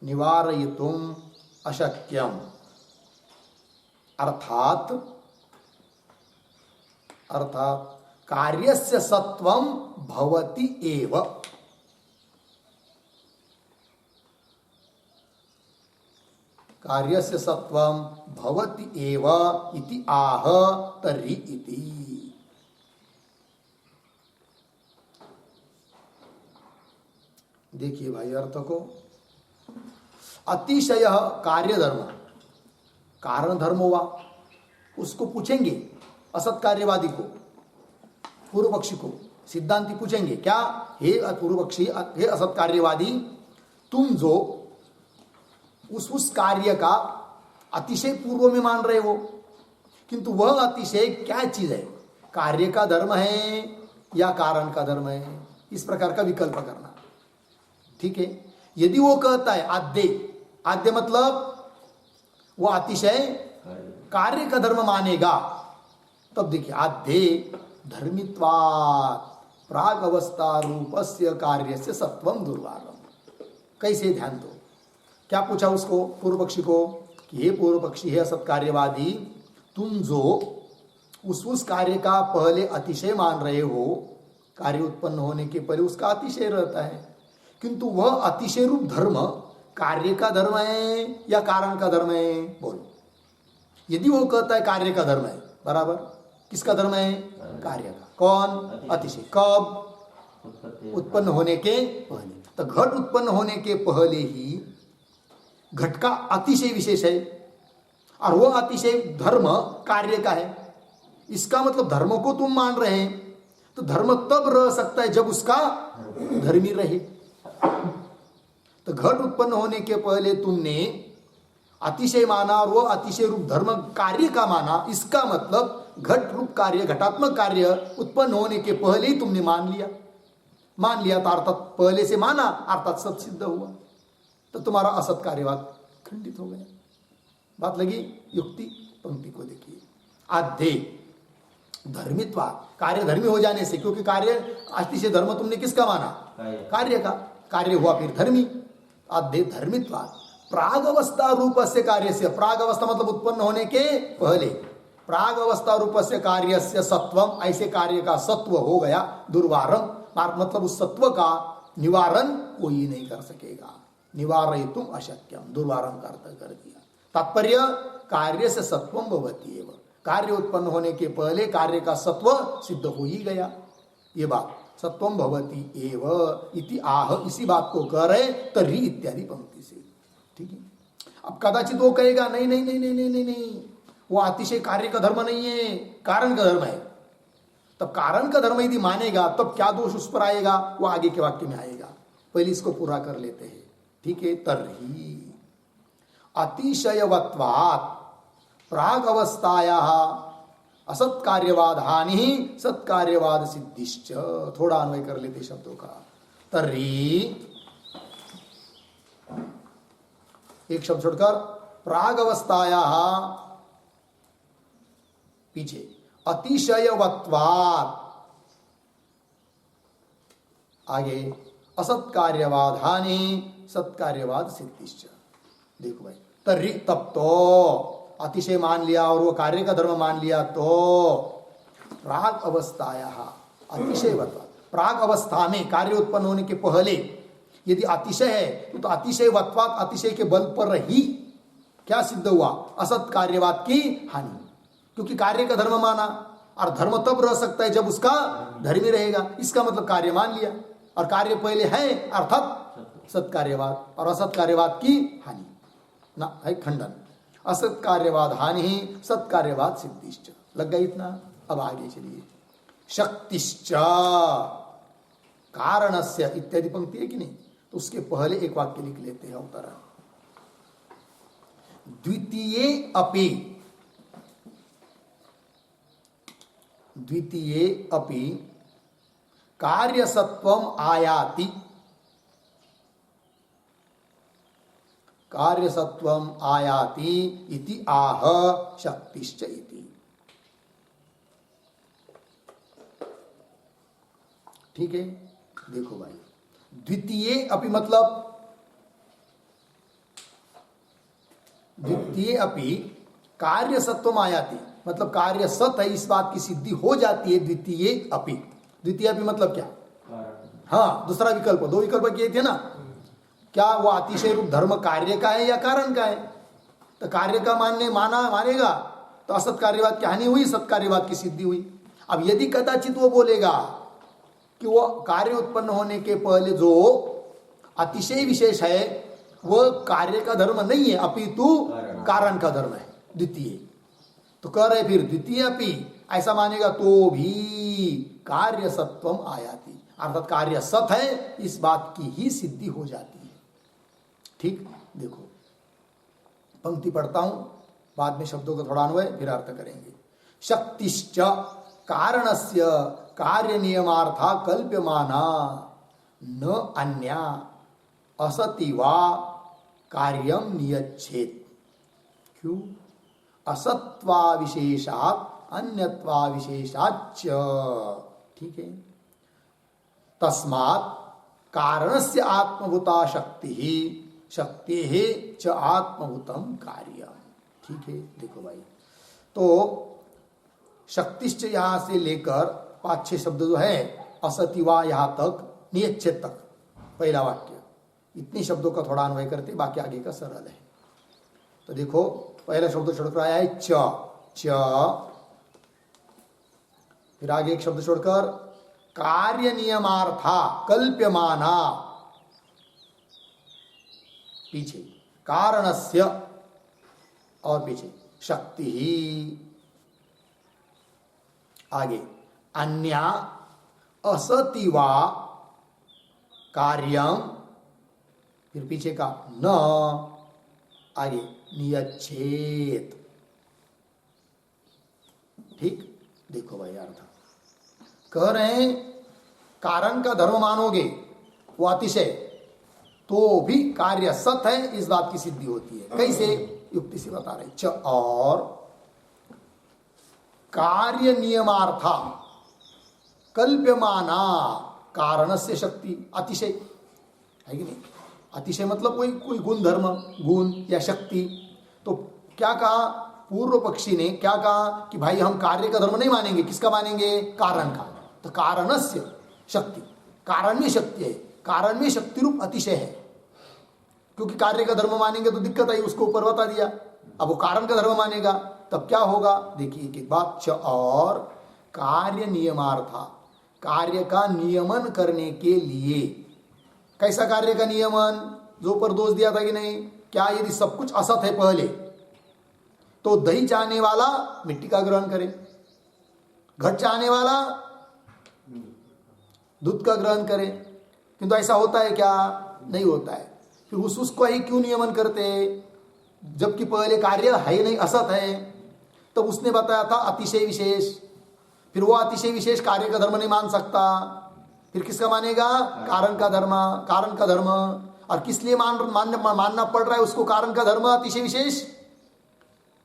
निवारयितुम अशक्यम अर्थात अर्थात कार्यस्य सत्वं भवति एव। कार्यस्य सत्वं भवति एव इति आह तर्हि इति। देखिए भाई अर्थ को, अतिशय कार्य धर्म, कारण धर्म हुआ, उसको पूछेंगे असत कार्यवादी को, पूर्व पक्षी को, सिद्धांती पूछेंगे क्या, हे पूर्व पक्षी, हे असत कार्यवादी, तुम जो उस कार्य का अतिशय पूर्व में मान रहे हो, किंतु वह अतिशय क्या चीज है, कार्य का धर्म है या कारण का धर्म है, इस प्रकार का विकल्प करना। ठीक है, यदि वो कहता है आद्य, आद्य मतलब वो अतिशय कार्य का धर्म मानेगा, तब देखिए आद्य धर्मित्वात् प्राग अवस्था रूपस्य कार्यस्य सत्वं दुर्वारम। कैसे, ध्यान दो, क्या पूछा उसको, पूर्व पक्षी को, कि हे पूर्व पक्षी, हे असत कार्यवादी, तुम जो उस कार्य का पहले अतिशय मान रहे हो, कार्य उत्पन्न होने के पहले उसका अतिशय रहता है, किंतु वह अतिशय रूप धर्म कार्य का धर्म है या कारण का धर्म है, बोलो। यदि वो कहता है कार्य का धर्म है, बराबर, किसका धर्म है, कार्य का। कौन, अतिशय, कब, उत्पन्न होने के पहले। तो घट उत्पन्न होने के पहले ही घट का अतिशय विशेष है, और वो अतिशय धर्म कार्य का है। इसका मतलब धर्म को तुम मान रहे हैं, तो धर्म तब रह सकता है जब उसका धर्मी रहे। तो घट उत्पन्न होने के पहले तुमने अतिशय माना और वो अतिशय रूप धर्म कार्य का माना, इसका मतलब घट रूप कार्य, घटात्मक कार्य उत्पन्न होने के पहले ही तुमने मान लिया तो अर्थात पहले से माना, अर्थात सत सिद्ध हुआ, तो तुम्हारा असत कार्यवाद खंडित हो गया। बात लगी, युक्ति। पंक्ति को देखिए, आद्य धर्मित्वा, कार्य धर्मी हो जाने से, क्योंकि कार्य अतिशय धर्म तुमने किसका माना, कार्य का, कार्य हुआ फिर धर्मी। आद्य धर्मित्वा प्राग अवस्था रूप से कार्य से, प्राग अवस्था मतलब उत्पन्न होने के पहले, प्राग अवस्था रूप से कार्य से सत्वम, ऐसे कार्य का सत्व हो गया, दुर्वारम मतलब उस सत्व का निवारण कोई नहीं कर सकेगा, निवारयितुम अशक्यम, दुर्वारम का अर्थ कर दिया। तात्पर्य कार्य से सत्वम भवति एव, कार्य उत्पन्न होने के पहले कार्य का सत्व सिद्ध हो ही गया, ये बात, सत्वम भवति एव इति आह, इसी बात को कह रहे तर्हि इत्यादि पंक्ति से। ठीक है, अब कदाचित वो कहेगा नहीं नहीं नहीं नहीं नहीं नहीं नहीं, वो अतिशय कार्य का धर्म नहीं है, कारण का धर्म है। तब कारण का धर्म यदि मानेगा तब क्या दोष उस पर आएगा, वो आगे के वाक्य में आएगा, पहले इसको पूरा कर लेते हैं। ठीक है, तर्हि अतिशयवत्वात् प्राग अवस्थायाः असत कार्यवाद हानि सत्कार्यवाद सिद्धिश्च। थोड़ा अन्वय कर लेते शब्दों का। तर्हि एक शब्द छोड़कर, प्राग अवस्थायाः पीछे अतिशयवत्वात्, आगे असत कार्यवाद हानि सत्कार्यवाद सिद्धिश्च। देखो भाई, तर्हि तब तो अतिशय मान लिया और वो कार्य का धर्म मान लिया, तो प्राग अवस्थायाः अतिशयवत्वात्, प्राग अवस्था में कार्य उत्पन्न होने के पहले यदि अतिशय है तो अतिशयवत्वात्, अतिशय के बल पर ही क्या सिद्ध हुआ, असत कार्यवाद की हानि, क्योंकि कार्य का धर्म माना, और धर्म तब रह सकता है जब उसका धर्मी रहेगा। इसका मतलब कार्य मान लिया और कार्य पहले है, अर्थात सत्कार्यवाद, और असत कार्यवाद की हानि ना है खंडन। असत कार्यवाद हानि ही सत्कार्यवाद सिद्धिश्च। लग गया इतना। अब आगे चलिए, शक्तिश्च कारणस्य इत्यादि पंक्ति है कि नहीं, तो उसके पहले एक वाक्य लिख लेते हैं अवतरण। द्वितीये अपि, द्वितीये अपि कार्यसत्वम आयाति, कार्यसत्वम आयाति इति आह शक्तिश्च इति। ठीक है, देखो भाई, द्वितीय अपि मतलब, द्वितीय अपि कार्य सत्वम आयाति, मतलब कार्य सत है इस बात की सिद्धि हो जाती है द्वितीय अपि। द्वितीय अपि मतलब क्या? हाँ, दूसरा विकल्प, दो विकल्प किए थे ना, क्या वो अतिशय रूप धर्म कार्य का है या कारण का है? तो कार्य का मानेगा तो असत कार्यवाद की हानि हुई, सत्कार्यवाद की सिद्धि हुई। अब यदि कदाचित वो बोलेगा कि वो कार्य उत्पन्न होने के पहले जो अतिशय विशेष है वो कार्य का धर्म नहीं है अपितु कारण का धर्म है द्वितीय, तो कह रहे फिर द्वितीय अपि ऐसा मानेगा तो भी कार्य सत्वम आयाति, अर्थात कार्य सत है इस बात की ही सिद्धि हो जाती है। ठीक, देखो पंक्ति पढ़ता हूं, बाद में शब्दों का थोड़ा अन्वय फिर अर्थ करेंगे। शक्तिश्च कारणस्य कार्य नियमार्था कल्प्यमाना न अन्या असति वा कार्यम नियच्छेत्। क्यों? असत्वा विशेषात् अन्यत्वा विशेषाच्च। ठीक है, तस्मात् कारणस्य आत्मभूता शक्ति ही शक्ति है च आत्मभूतम कार्य। ठीक है, देखो भाई, तो शक्तिश्च यहां से लेकर 5-6 शब्द जो है असतिवा यहां तक नियच्छेद तक पहला वाक्य, इतने शब्दों का थोड़ा अन्वय करते, बाकी आगे का सरल है। तो देखो पहला शब्द छोड़कर आया है च, फिर आगे एक शब्द छोड़कर कार्य नियमार्था कल्प्यमाना, पीछे कारणस्य और पीछे शक्ति ही, आगे अन्या असति वा कार्यम, फिर पीछे का न, आगे नियच्छेत्। ठीक, देखो भाई अर्थ कह रहे हैं कारण का धर्म मानोगे वो अतिशय तो भी कार्य सत है इस बात की सिद्धि होती है। कैसे? युक्ति से बता रहे च और कार्य नियमार्था कल्प्यमाना कारण से शक्ति, अतिशय है कि नहीं? अतिशय मतलब कोई गुण धर्म, गुण या शक्ति। तो क्या कहा पूर्व पक्षी ने, क्या कहा कि भाई हम कार्य का धर्म नहीं मानेंगे, किसका मानेंगे? कारण का। तो कारणस्य शक्ति, कारण में शक्ति है, कारण में शक्ति रूप अतिशय है, क्योंकि कार्य का धर्म मानेंगे तो दिक्कत आई, उसको ऊपर बता दिया। अब वो कारण का धर्म मानेगा तब क्या होगा? देखिए एक बात, च और कार्य नियमार्था, कार्य का नियमन करने के लिए। कैसा कार्य का नियमन? जो ऊपर दोष दिया था कि नहीं, क्या यदि सब कुछ असत है पहले तो दही चाहने वाला मिट्टी का ग्रहण करे, घट चाहने वाला दूध का ग्रहण करे, किंतु ऐसा होता है क्या? नहीं होता है। फिर उसको ही क्यों नियमन करते? जबकि पहले कार्य है नहीं, असत है। तो उसने बताया था अतिशय विशेष, फिर वो अतिशय विशेष कार्य का धर्म नहीं मान सकता, फिर किसका मानेगा? कारण का धर्म, कारण का धर्म। और किस लिए मानना पड़ रहा है उसको कारण का धर्म अतिशय विशेष?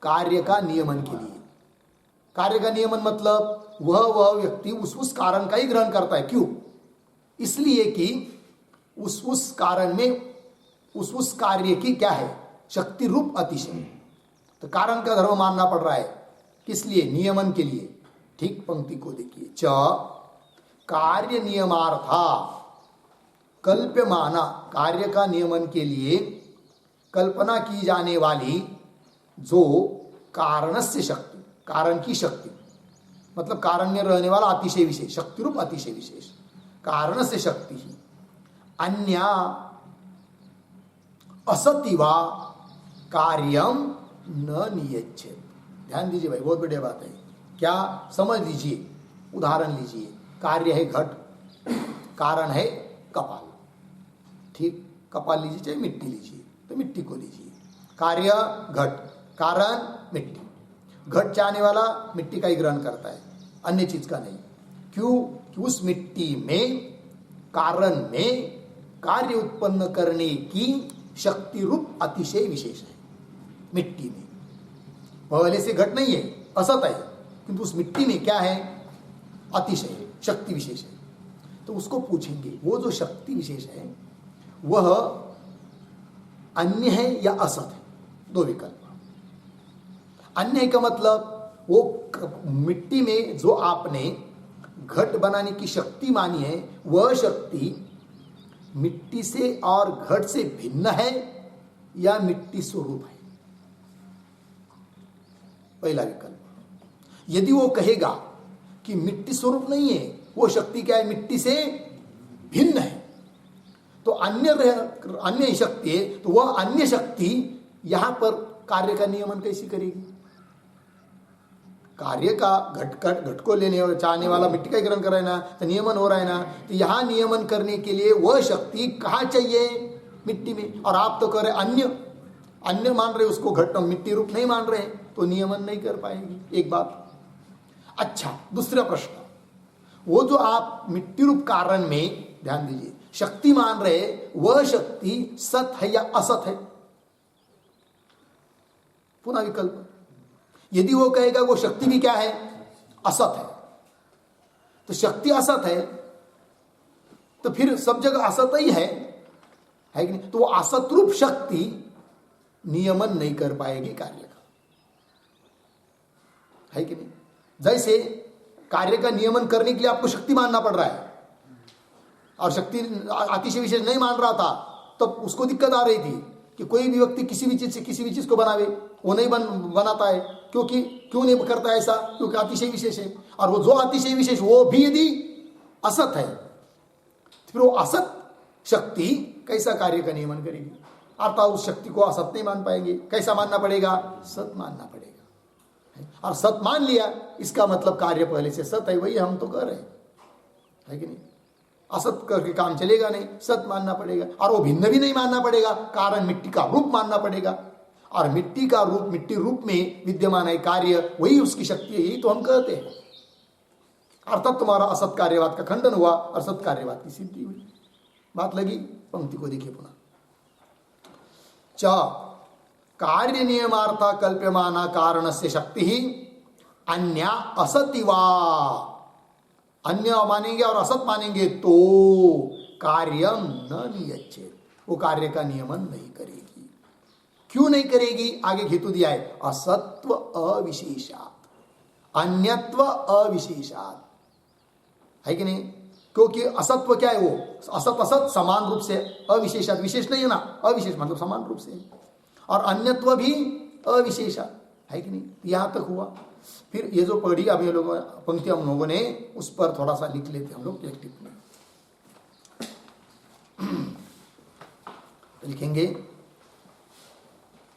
कार्य का नियमन के लिए। कार्य का नियमन मतलब वह व्यक्ति उस कारण का ही ग्रहण करता है। क्यों? इसलिए कि उस कारण में उस कार्य की क्या है? शक्ति रूप अतिशय। तो कारण का धर्म मानना पड़ रहा है, किस लिए? नियमन के लिए। ठीक, पंक्ति को देखिए, च कार्य नियमार्था कल्प्यमाना, कार्य का नियमन के लिए कल्पना की जाने वाली जो कारणस्य शक्ति, कारण की शक्ति मतलब कारण में रहने वाला अतिशय विशेष, शक्ति रूप अतिशय विशेष, कारण से शक्ति ही अन्या असति वा कार्यम न नियच्छेत्। ध्यान दीजिए भाई, बहुत बढ़िया बात है। क्या? समझ लीजिए, उदाहरण लीजिए। कार्य है घट, कारण है कपाल। ठीक, कपाल लीजिए चाहे मिट्टी लीजिए, तो मिट्टी को लीजिए। कार्य घट, कारण मिट्टी। घट चाहने वाला मिट्टी का ही ग्रहण करता है, अन्य चीज का नहीं। क्यों? कि उस मिट्टी में कारण में कार्य उत्पन्न करने की शक्ति रूप अतिशय विशेष है। मिट्टी में पहले से घट नहीं है, असत है, किंतु उस मिट्टी में क्या है? अतिशय शक्ति विशेष है। तो उसको पूछेंगे वो जो शक्ति विशेष है वह अन्य है या असत है? दो विकल्प। अन्य का मतलब वो मिट्टी में जो आपने घट बनाने की शक्ति मानी है, वह शक्ति मिट्टी से और घट से भिन्न है या मिट्टी स्वरूप है? पहला विकल्प। यदि वो कहेगा कि मिट्टी स्वरूप नहीं है, वो शक्ति क्या है, मिट्टी से भिन्न है, तो अन्य शक्ति है, तो वह अन्य शक्ति यहां पर कार्य का नियमन कैसे करेगी? कार्य का घट को लेने और चाहने वाला मिट्टी का ग्रहण कर रहा है ना, तो नियमन हो रहा है ना, तो यहां नियमन करने के लिए वह शक्ति कहां चाहिए? मिट्टी में। और आप तो कह रहे अन्य मान रहे, उसको घट मिट्टी रूप नहीं मान रहे, तो नियमन नहीं कर पाएगी। एक बात। अच्छा, दूसरा प्रश्न, वो जो आप मिट्टी रूप कारण में ध्यान दीजिए शक्ति मान रहे, वह शक्ति सत है या असत है? पुनः विकल्प। यदि वो कहेगा वो शक्ति भी क्या है, असत है, तो शक्ति असत है, तो फिर सब जगह असत ही है कि नहीं? तो वो असत रूप शक्ति नियमन नहीं कर पाएगी कार्य का, है कि नहीं? जैसे कार्य का नियमन करने के लिए आपको शक्ति मानना पड़ रहा है, और शक्ति अतिशय विशेष नहीं मान रहा था, तब उसको दिक्कत आ रही थी कि कोई भी व्यक्ति किसी भी चीज से किसी भी चीज को बनावे, वो नहीं बनाता है। क्यों नहीं करता है ऐसा? क्योंकि अतिशय विशेष है। और वो जो अतिशय विशेष वो भी यदि असत है, तो फिर वो असत शक्ति कैसा कार्य का नियमन करेगी? अर्थात उस शक्ति को असत नहीं मान पाएंगे। कैसा मानना पड़ेगा? सत मानना पड़ेगा। और सत मान लिया, इसका मतलब कार्य पहले से सत है, वही हम तो कर रहे हैं, है कि नहीं? असत करके काम चलेगा नहीं, सत मानना पड़ेगा। और वो भिन्न भी नहीं मानना पड़ेगा, कारण मिट्टी का रूप मानना पड़ेगा, और मिट्टी का रूप, मिट्टी रूप में विद्यमान है कार्य, वही उसकी शक्ति है, यही तो हम कहते हैं। अर्थात तुम्हारा असत कार्यवाद का खंडन हुआ और सत कार्यवाद की सिद्धि हुई। बात लगी? पंक्ति को देखिए पुनः। च कार्य नियमार्थ कल्प्यमाना कारण से शक्ति ही अन्य असतिवा, अन्य मानेंगे और असत मानेंगे तो कार्यम न नियच्छेद, वो कार्य का नियमन नहीं करेगी। क्यों नहीं करेगी? आगे हेतु दिया है, असत्व अविशेषात, अन्यत्व अविशेषात, है कि नहीं? क्योंकि असत्व क्या है? वो असत असत समान रूप से, अविशेषात विशेष नहीं है ना, अविशेष मतलब समान रूप से, और अन्यत्व भी अविशेषा, है कि नहीं? यहां तक हुआ। फिर ये जो पढ़ी अभी लोगों पंक्ति हम लोगों ने, उस पर थोड़ा सा लिख लेते हम लोग एक टिप में। लिखेंगे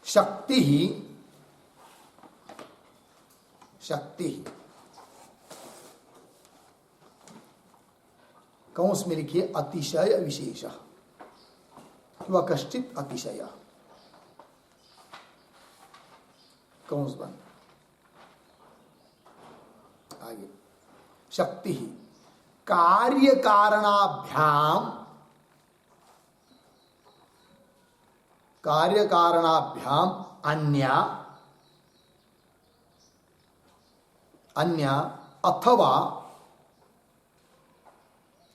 शक्ति ही कंस में लिखिए अतिशय विशेष किंवा कश्चित अतिशय, कंस बंद। आगे शक्ति ही कार्य कारणाभ्याम अन्य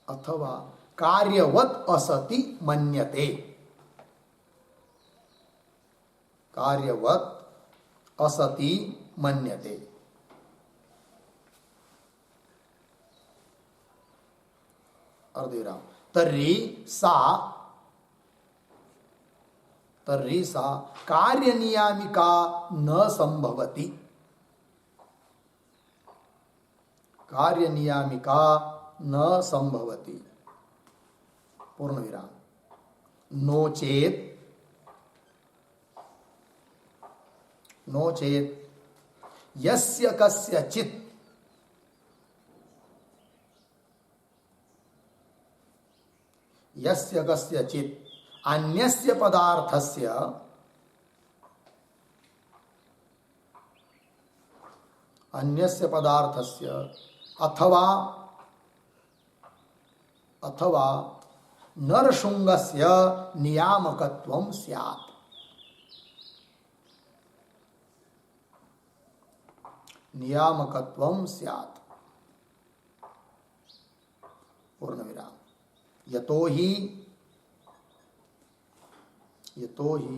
अथवा कार्यवत असति मन्यते, कार्यवत असति मन्यते। अर्धविराम। तर्हि सा कार्य नियामिका न संभवति, कार्य नियामिका न संभवति, पूर्ण विराम। नो चेत यस्य कस्यचित् अन्यस्य पदार्थस्य अथवा नरशृंगस्य नियामकत्वं स्यात्, नियामकत्वं स्यात्, पूर्ण विराम। यतो ही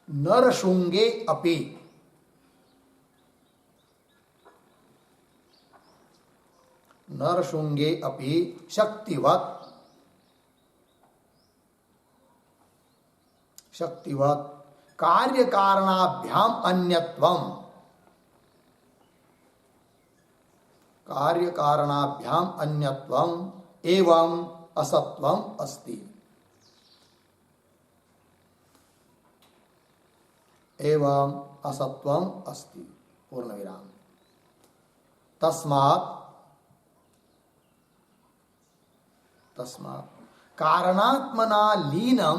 नरशृंगे अपि नरशुंगे अपि शक्तिवत् कार्य कारणाभ्याम अन्यत्वम, कार्य कारणाभ्याम अन्यत्वम एवं असत्वम अस्ति, एवं असत्वम अस्ति। पूर्ण विराम। तस्मात् कारणात्मना लीनम,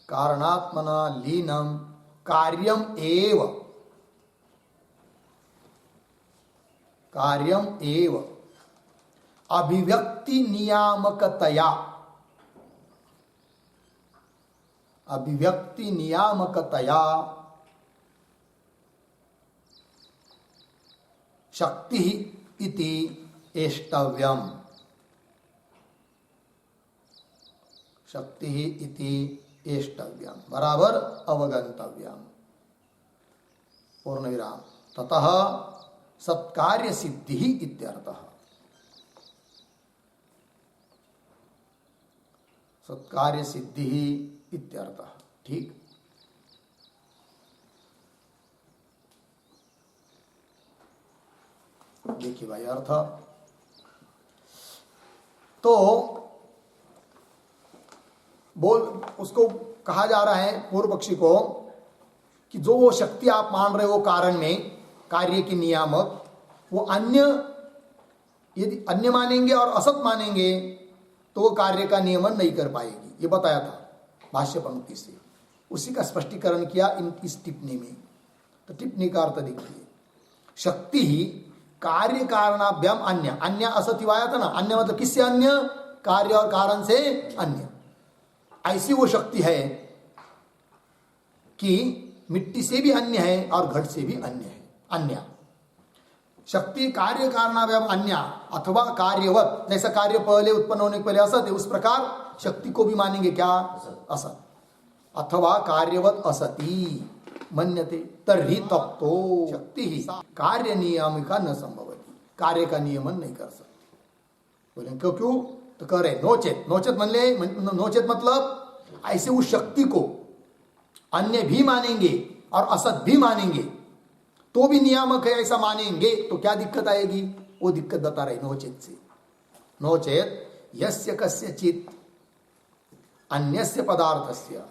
कारणात्मना लीनम कार्यम एव, कार्यम एव अभिव्यक्ति नियामकतया, अभिव्यक्ति नियामकतया शक्ति इति एष्टव्यम, शक्ति इति एष्टव्यम बराबर अवगंतव्यम। पूर्ण विराम। ततः सत्कार्य सिद्धि इत्यर्थः, सत्कार्य सिद्धि इत्यर्थः। ठीक। देखिए भाई अर्थ तो बोल, उसको कहा जा रहा है पूर्व पक्षी को कि जो वो शक्ति आप मान रहे हो कारण में, कार्य की नियामक, वो अन्य, यदि अन्य मानेंगे और असत मानेंगे तो वो कार्य का नियमन नहीं कर पाएगी। ये बताया था भाष्य पंक्ति से, उसी का स्पष्टीकरण किया इस टिप्पणी में। तो टिप्पणी का अर्थ देखिए, शक्ति ही कार्य कारणाभ्याम अन्य, अन्य असत ही आया था ना, अन्य मतलब किससे अन्य, कार्य और कारण से अन्य। ऐसी वो शक्ति है कि मिट्टी से भी अन्य है और घट से भी अन्य है। अन्य शक्ति कार्य कारणाभ्याम अन्य अथवा कार्यवत, जैसा कार्य पहले उत्पन्न होने के पहले असत है, उस प्रकार शक्ति को भी मानेंगे क्या, असत। अथवा कार्यवत असती मन्यते तर्हि तप्तो शक्ति ही कार्य नियमिका न संभवती, कार्य का नियमन नहीं कर सकती। बोले क्यों क्यों, तो कह रहे नोचेत, नोचेत मान ले, नोचेत मतलब ऐसे उस शक्ति को अन्य भी मानेंगे और असत भी मानेंगे तो भी नियामक है ऐसा मानेंगे तो क्या दिक्कत आएगी, वो दिक्कत बता रहे नोचेत से। नोचेत यस्य कस्यचित् अन्यस्य पदार्थस्य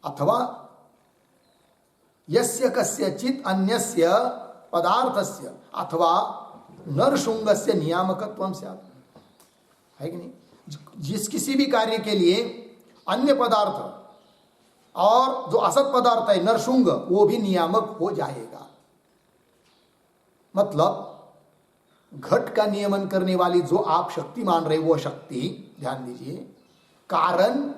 अथवा यस्य कस्यचित् अन्यस्य पदार्थस्य अथवा नरशुंगस्य नियामकत्वं स्यात्, है कि नहीं। जिस किसी भी कार्य के लिए अन्य पदार्थ और जो असत पदार्थ है नरशुंग, वो भी नियामक हो जाएगा। मतलब घट का नियमन करने वाली जो आप शक्ति मान रहे वो शक्ति, ध्यान दीजिए, कारण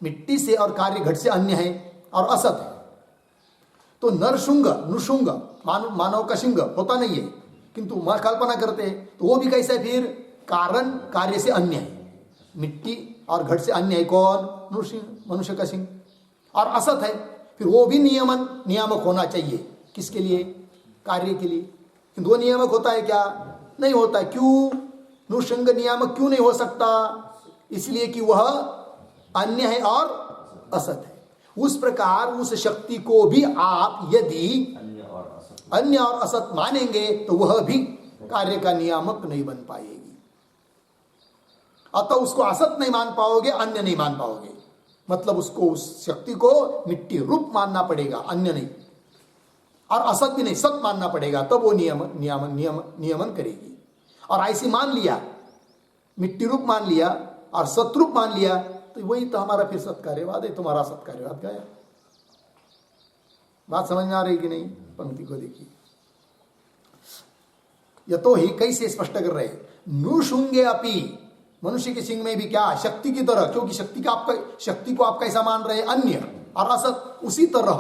मिट्टी से और कार्य घट से अन्य है और असत है। तो नरशुंग नुशुंग मानव का शिंग होता नहीं है, किंतु कल्पना करते हैं तो वो भी कैसा है, फिर कारण कार्य से अन्य है, मिट्टी और घट से अन्य है। कौन, मनुष्य का सिंह, और असत है, फिर वो भी नियामक होना चाहिए। किसके लिए, कार्य के लिए। किंतु वो नियामक होता है क्या, नहीं होता है। क्यों, नुशंग नियामक क्यों नहीं हो सकता, इसलिए कि वह अन्य है और असत है। उस प्रकार उस शक्ति को भी आप यदि अन्य और असत मानेंगे तो वह भी कार्य का नियामक नहीं बन पाएगी। अतः उसको असत नहीं मान पाओगे, अन्य नहीं मान पाओगे। मतलब उसको, उस शक्ति को मिट्टी रूप मानना पड़ेगा, अन्य नहीं, और असत भी नहीं, सत मानना पड़ेगा, तब वो नियमन करेगी। और ऐसे मान लिया, मिट्टी रूप मान लिया और सतरूप मान लिया, तो वही तो हमारा फिर सत्कार्यवाद है, तुम्हारा सत्कार्यवाद गया। बात समझ में आ रही कि नहीं। पंक्ति को देखिए, यतो ही कैसे स्पष्ट कर रहे, नुशुंगे अपि, मनुष्य के सिंह में भी क्या, शक्ति की तरह, क्योंकि शक्ति को आप कैसा मान रहे, अन्य और असत, उसी तरह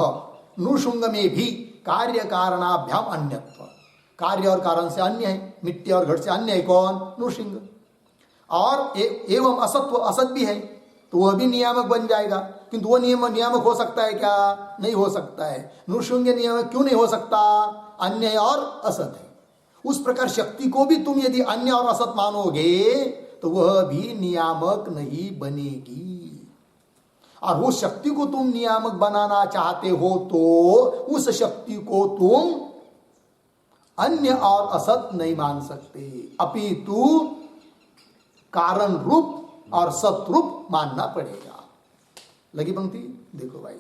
नुशुंग में भी कार्य कारणाभ्याम अन्यत्व, कार्य और कारण से अन्य है, मिट्टी और घट से अन्य है। कौन, नुशुंग। और एवं असत्व, असत भी है, तो वह भी नियामक बन जाएगा। किंतु वो नियामक हो सकता है क्या, नहीं हो सकता है। नुशुंग नियामक क्यों नहीं हो सकता, अन्य है और असत है, उस प्रकार शक्ति को भी तुम यदि अन्य और असत मानोगे तो वह भी नियामक नहीं बनेगी। और वो शक्ति को तुम नियामक बनाना चाहते हो तो उस शक्ति को तुम अन्य और असत नहीं मान सकते, अपितु कारण रूप और सत रूप मानना पड़ेगा। लगी पंक्ति देखो भाई,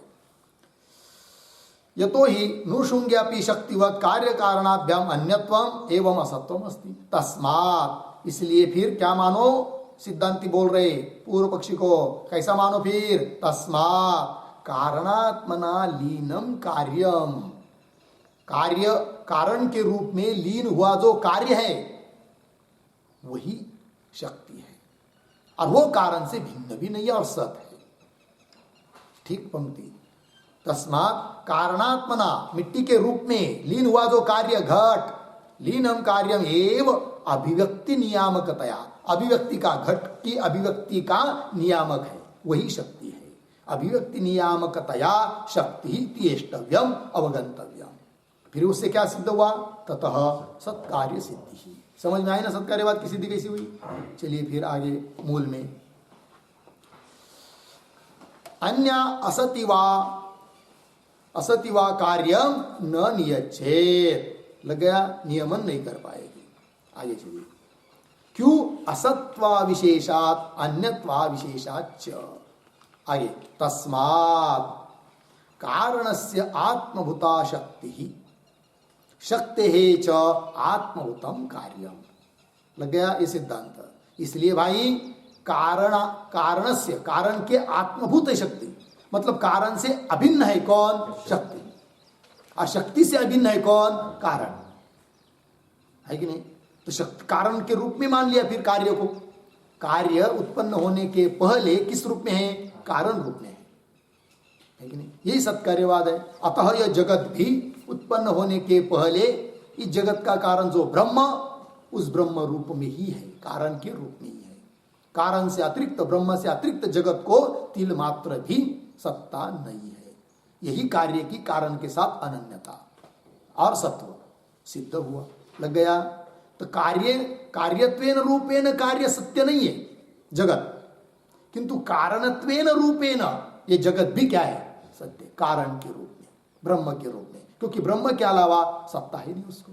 यतो ही नुशुंग्यापि शक्तिवत् कार्य कारणाभ्याम अन्यत्वम एवं असत्वम अस्ति तस्मात्, इसलिए फिर क्या मानो, सिद्धांति बोल रहे पूर्व पक्षी को, कैसा मानो फिर, तस्मात् कारणात्मना लीनम कार्यम, कार्य कारण के रूप में लीन हुआ जो कार्य है वही शक्ति है, और वो कारण से भिन्न भी नहीं और सत है। ठीक पंक्ति, तस्मात् कारणात्मना मिट्टी के रूप में लीन हुआ जो कार्य घट, लीनम कार्यम एव अभिव्यक्ति नियामकतया, अभिव्यक्ति का, घट की अभिव्यक्ति का नियामक है वही शक्ति है। अभिव्यक्ति नियामकतया शक्ति तिष्ठव्यम अवगंतव्यम। फिर उससे क्या सिद्ध हुआ, ततः सत्कार्य सिद्धि ही। समझ में आई ना सत्कार्यवाद की सिद्धि कैसी हुई। चलिए फिर आगे मूल में, अन्य असतिवा कार्यम न नियच्छेद, लग गया, नियमन नहीं कर पाएगी। आगे चलिए, क्यों, असत्वा विशेषात अन्यत्वा विशेषात च। आगे, तस्मात् कारणस्य आत्मभूता शक्ति शक्ते च आत्मभूतम कार्यम, लग गया ये सिद्धांत। इसलिए भाई कारणस्य, कारण के आत्मभूत है शक्ति, मतलब कारण से अभिन्न है कौन, शक्ति, और शक्ति से अभिन्न है कौन, कारण है कि नहीं। तो शक्ति कारण के रूप में मान लिया फिर कार्य को, कार्य उत्पन्न होने के पहले किस रूप में है, कारण रूप में है कि नहीं। यही सत्कार्यवाद है। अतः यह जगत भी उत्पन्न होने के पहले इस जगत का कारण जो ब्रह्म, उस ब्रह्म रूप में ही है, कारण के रूप में ही है। कारण से अतिरिक्त, ब्रह्म से अतिरिक्त जगत को तिल मात्र भी सत्ता नहीं है। यही कार्य की कारण के साथ अनन्यता और सत्व सिद्ध हुआ, लग गया। तो कार्यत्वेन रूपेण कार्य सत्य नहीं है जगत, किंतु कारणत्वेन रूपेण ये जगत भी क्या है, सत्य, कारण के रूप में, ब्रह्म के रूप में, क्योंकि ब्रह्म के अलावा सत्ता ही नहीं उसको।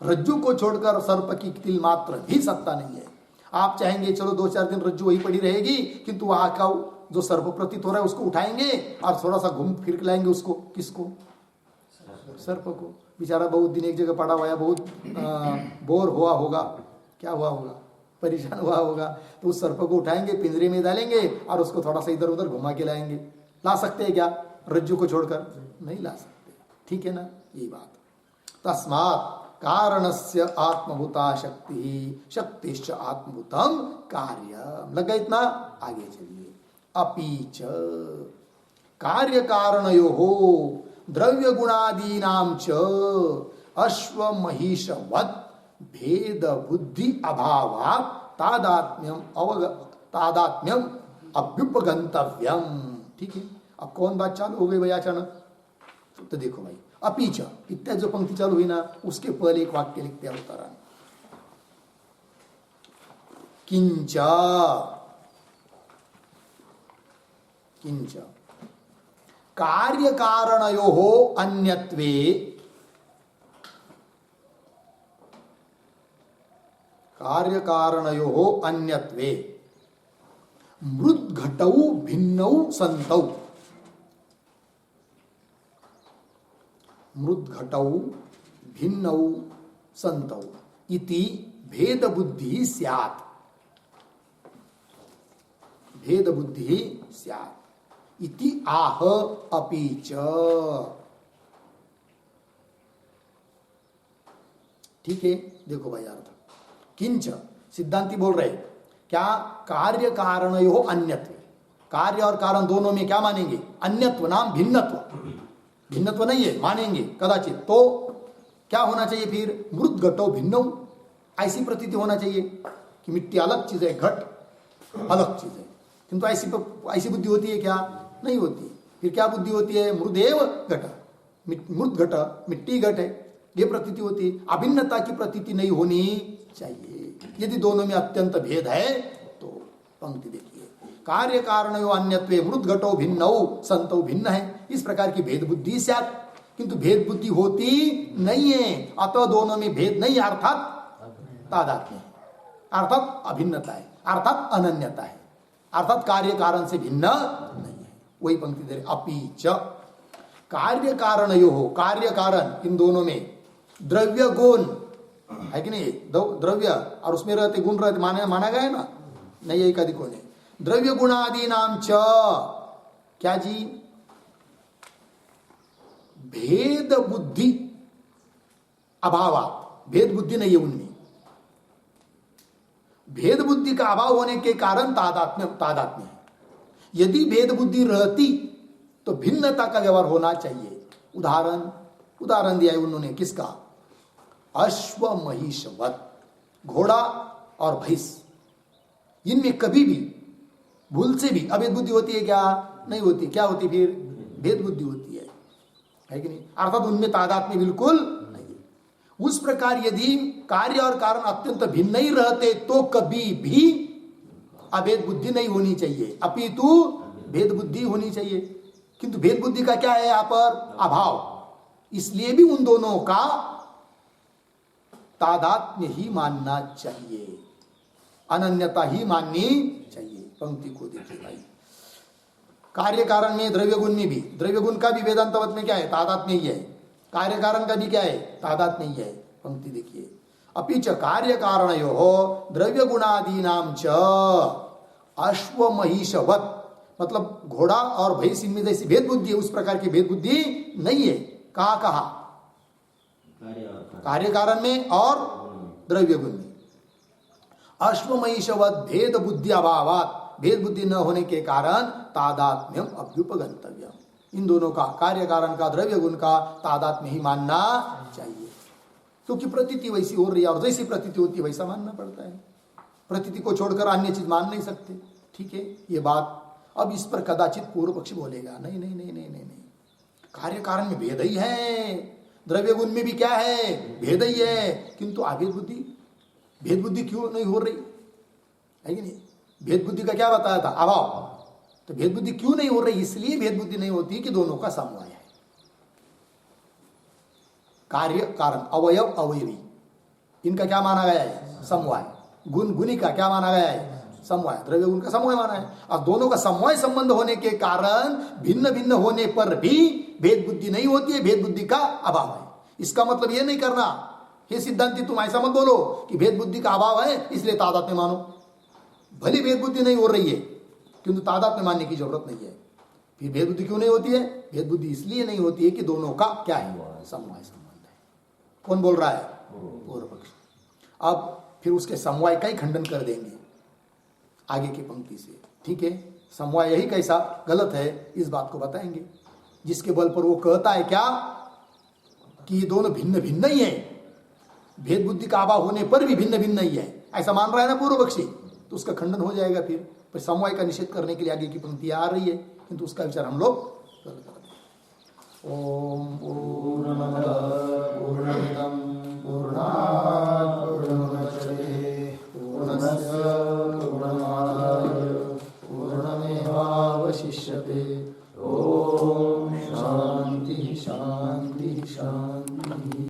रज्जु को छोड़कर सर्प की तिल मात्र भी सत्ता नहीं है। आप चाहेंगे चलो 2-4 दिन रज्जु वही पड़ी रहेगी, किंतु वहां का जो सर्प प्रतीत हो रहा है उसको उठाएंगे और थोड़ा सा घूम फिर लाएंगे उसको, किसको, सर्प को। बेचारा बहुत दिन एक जगह पड़ा हुआ है, बहुत बोर हुआ होगा, क्या हुआ होगा, परेशान हुआ होगा, तो उस सर्प को उठाएंगे, पिंजरे में डालेंगे और उसको थोड़ा सा इधर उधर घुमा के लाएंगे। ला सकते हैं क्या रज्जु को छोड़कर, नहीं ला सकते, ठीक है ना, यही बात। तस्मात् कारणस्य आत्मभूता शक्ति शक्तिश्च आत्मभूतम कार्य, लगा इतना। आगे चलिए, अपीच कार्य कारणयोः द्रव्य गुणादीनां च अश्व महिषवत् भेद बुद्धि अभावात् तादात्म्यम अभ्युपगंतव्यम। ठीक है, अब कौन बात चालू हो गई भाई अचानक, तो देखो भाई, अपीच इत्यादि जो पंक्ति चालू हुई ना, उसके पहले एक वाक्य लिखते हैं उत्तरायण, किंच किंच कार्य कारणयोः अन्यत्वे मृद्घटौ भिन्नौ सन्तौ, मृद्घटौ भिन्नौ सन्तौ इति भेद बुद्धि स्यात्, भेद बुद्धि स्यात् इति आह अपीच। ठीक है, देखो भाई अर्थ, किंच सिद्धांति बोल रहे क्या, कार्य कारणयोः अन्यत्व, कार्य और कारण दोनों में क्या मानेंगे, अन्यत्व नाम भिन्नत्व, भिन्नत्व नहीं है मानेंगे कदाचित, तो क्या होना चाहिए फिर, मृद्घटो भिन्नौ, ऐसी प्रतीति होना चाहिए कि मिट्टी अलग चीज है, घट अलग चीज है, किंतु ऐसी बुद्धि होती है क्या, नहीं होती। फिर क्या बुद्धि होती है, मृदेव घट, मृद घट मिट्टी घट है, ये प्रतीति होती है। अभिन्नता की प्रतीति नहीं होनी चाहिए। यदि दोनों में अत्यंत भेद है तो पंक्ति देखिए, कार्य कारणयो अन्यत्वे मृद्घटो भिन्नौ संतौ भिन्न है। इस प्रकार की भेद बुद्धि स्यात्, किंतु भेद बुद्धि होती नहीं है, अतः दोनों में भेद नहीं, अर्थात तादात्म्य है, अर्थात अभिन्नता है, अर्थात अनन्यता है, अर्थात कार्य कारण से भिन्न नहीं है। वही पंक्ति दे रहे, अपि च कार्य कारणयो हो, कार्य कारण इन दोनों में द्रव्य गुण है कि नहीं, द्रव्य और उसमें रहते गुण रहते, माना गया है ना, नहीं एक अधिक होने द्रव्य गुणादि नाम च क्या जी, भेद बुद्धि अभावात, भेद बुद्धि नहीं है उनमें, भेद बुद्धि का अभाव होने के कारण तादात्म्य है। यदि भेद बुद्धि रहती तो भिन्नता का व्यवहार होना चाहिए। उदाहरण दिया है उन्होंने, किसका, अश्व महिषवत, घोड़ा और भैंस, इनमें कभी भी भूल से भी अभेद बुद्धि होती है क्या, नहीं होती। क्या होती फिर, भेद बुद्धि होती है कि नहीं, अर्थात उनमें तादात्म्य बिल्कुल नहीं है। उस प्रकार यदि कार्य और कारण अत्यंत भिन्न नहीं रहते तो कभी भी अभेद बुद्धि नहीं होनी चाहिए, अपितु भेद बुद्धि होनी चाहिए। किंतु भेद बुद्धि का क्या है यहाँ पर, अभाव, इसलिए भी उन दोनों का तादात्म्य ही मानना चाहिए, अनन्यता ही माननी चाहिए। पंक्ति को देखिए भाई, कार्य कारण में द्रव्य गुण में भी, द्रव्य गुण का भी वेदांत मत में क्या है, तादात्म्य ही है, कार्य कारण का भी क्या है, तादात्म्य ही है। पंक्ति देखिए, अपि च कार्य कारणयोः द्रव्य गुणादि नाम च अश्व महिषवत, मतलब घोड़ा और भैंस इनमें जैसी भेद बुद्धि है उस प्रकार की भेद बुद्धि नहीं है। कहा कार्य कारण में और द्रव्य गुण में। अश्व महिषवत भेद बुद्धि अभावात, भेद बुद्धि न होने के कारण तादात्म्यम अभ्युपगंतव्यम, इन दोनों का, कार्य कारण का, द्रव्य गुण का तादात्म्य ही मानना चाहिए। क्योंकि प्रतीति वैसी हो रही है और जैसी प्रतीति होती है वैसा मानना पड़ता है। प्रतीति को छोड़कर अन्य चीज मान नहीं सकते। ठीक है, ये बात। अब इस पर कदाचित पूर्व पक्षी बोलेगा, नहीं नहीं नहीं नहीं नहीं नहीं, कार्य कारण में भेद ही है, द्रव्य गुण में भी क्या है, भेद ही है, किंतु अभेद बुद्धि, भेद बुद्धि क्यों नहीं हो रही है कि नहीं। भेद बुद्धि का क्या बताया था, अभाव। तो भेद बुद्धि क्यों नहीं हो रही, इसलिए भेद बुद्धि नहीं होती कि दोनों का समन्वय है। कार्य कारण, अवयव अवयवी, इनका क्या माना गया है, समवाय। गुण गुणी का क्या माना गया है, समवाय। द्रव्य गुण का समवाय माना है। अब दोनों का समवाय संबंध होने के कारण भिन्न भिन्न होने पर भी भेद बुद्धि नहीं होती है, भेद बुद्धि का अभाव है। इसका मतलब यह नहीं करना, हे सिद्धांति तुम ऐसा मत बोलो कि भेद बुद्धि का अभाव है इसलिए तादात्म्य मानो। भली भेद बुद्धि नहीं हो रही है किंतु तादात्म्य मानने की जरूरत नहीं है। फिर भेद बुद्धि क्यों नहीं होती है, भेद बुद्धि इसलिए नहीं होती है कि दोनों का क्या है, समवाय संबंध है। कौन बोल रहा है, पूर्व पक्ष। अब फिर उसके समवाय का ही खंडन कर देंगे आगे की पंक्ति से। ठीक है, समवाय यही कैसा गलत है इस बात को बताएंगे, जिसके बल पर वो कहता है क्या कि ये दोनों भिन्न भिन्न ही है, भेद बुद्धि का अभाव होने पर भी भिन्न भिन्न ही है, ऐसा मान रहा है ना पूर्व पक्षी, तो उसका खंडन हो जाएगा। फिर समवाय का निषेध करने के लिए आगे की पंक्ति आ रही है, किंतु उसका विचार हम लोग कल करेंगे। ओम पूर्णमद पूर्णमिदं पूर्णात् पूर्णमुदच्यते पूर्णस्य पूर्णमादाय पूर्णमेवावशिष्यते। ओम शांति शांति शांति।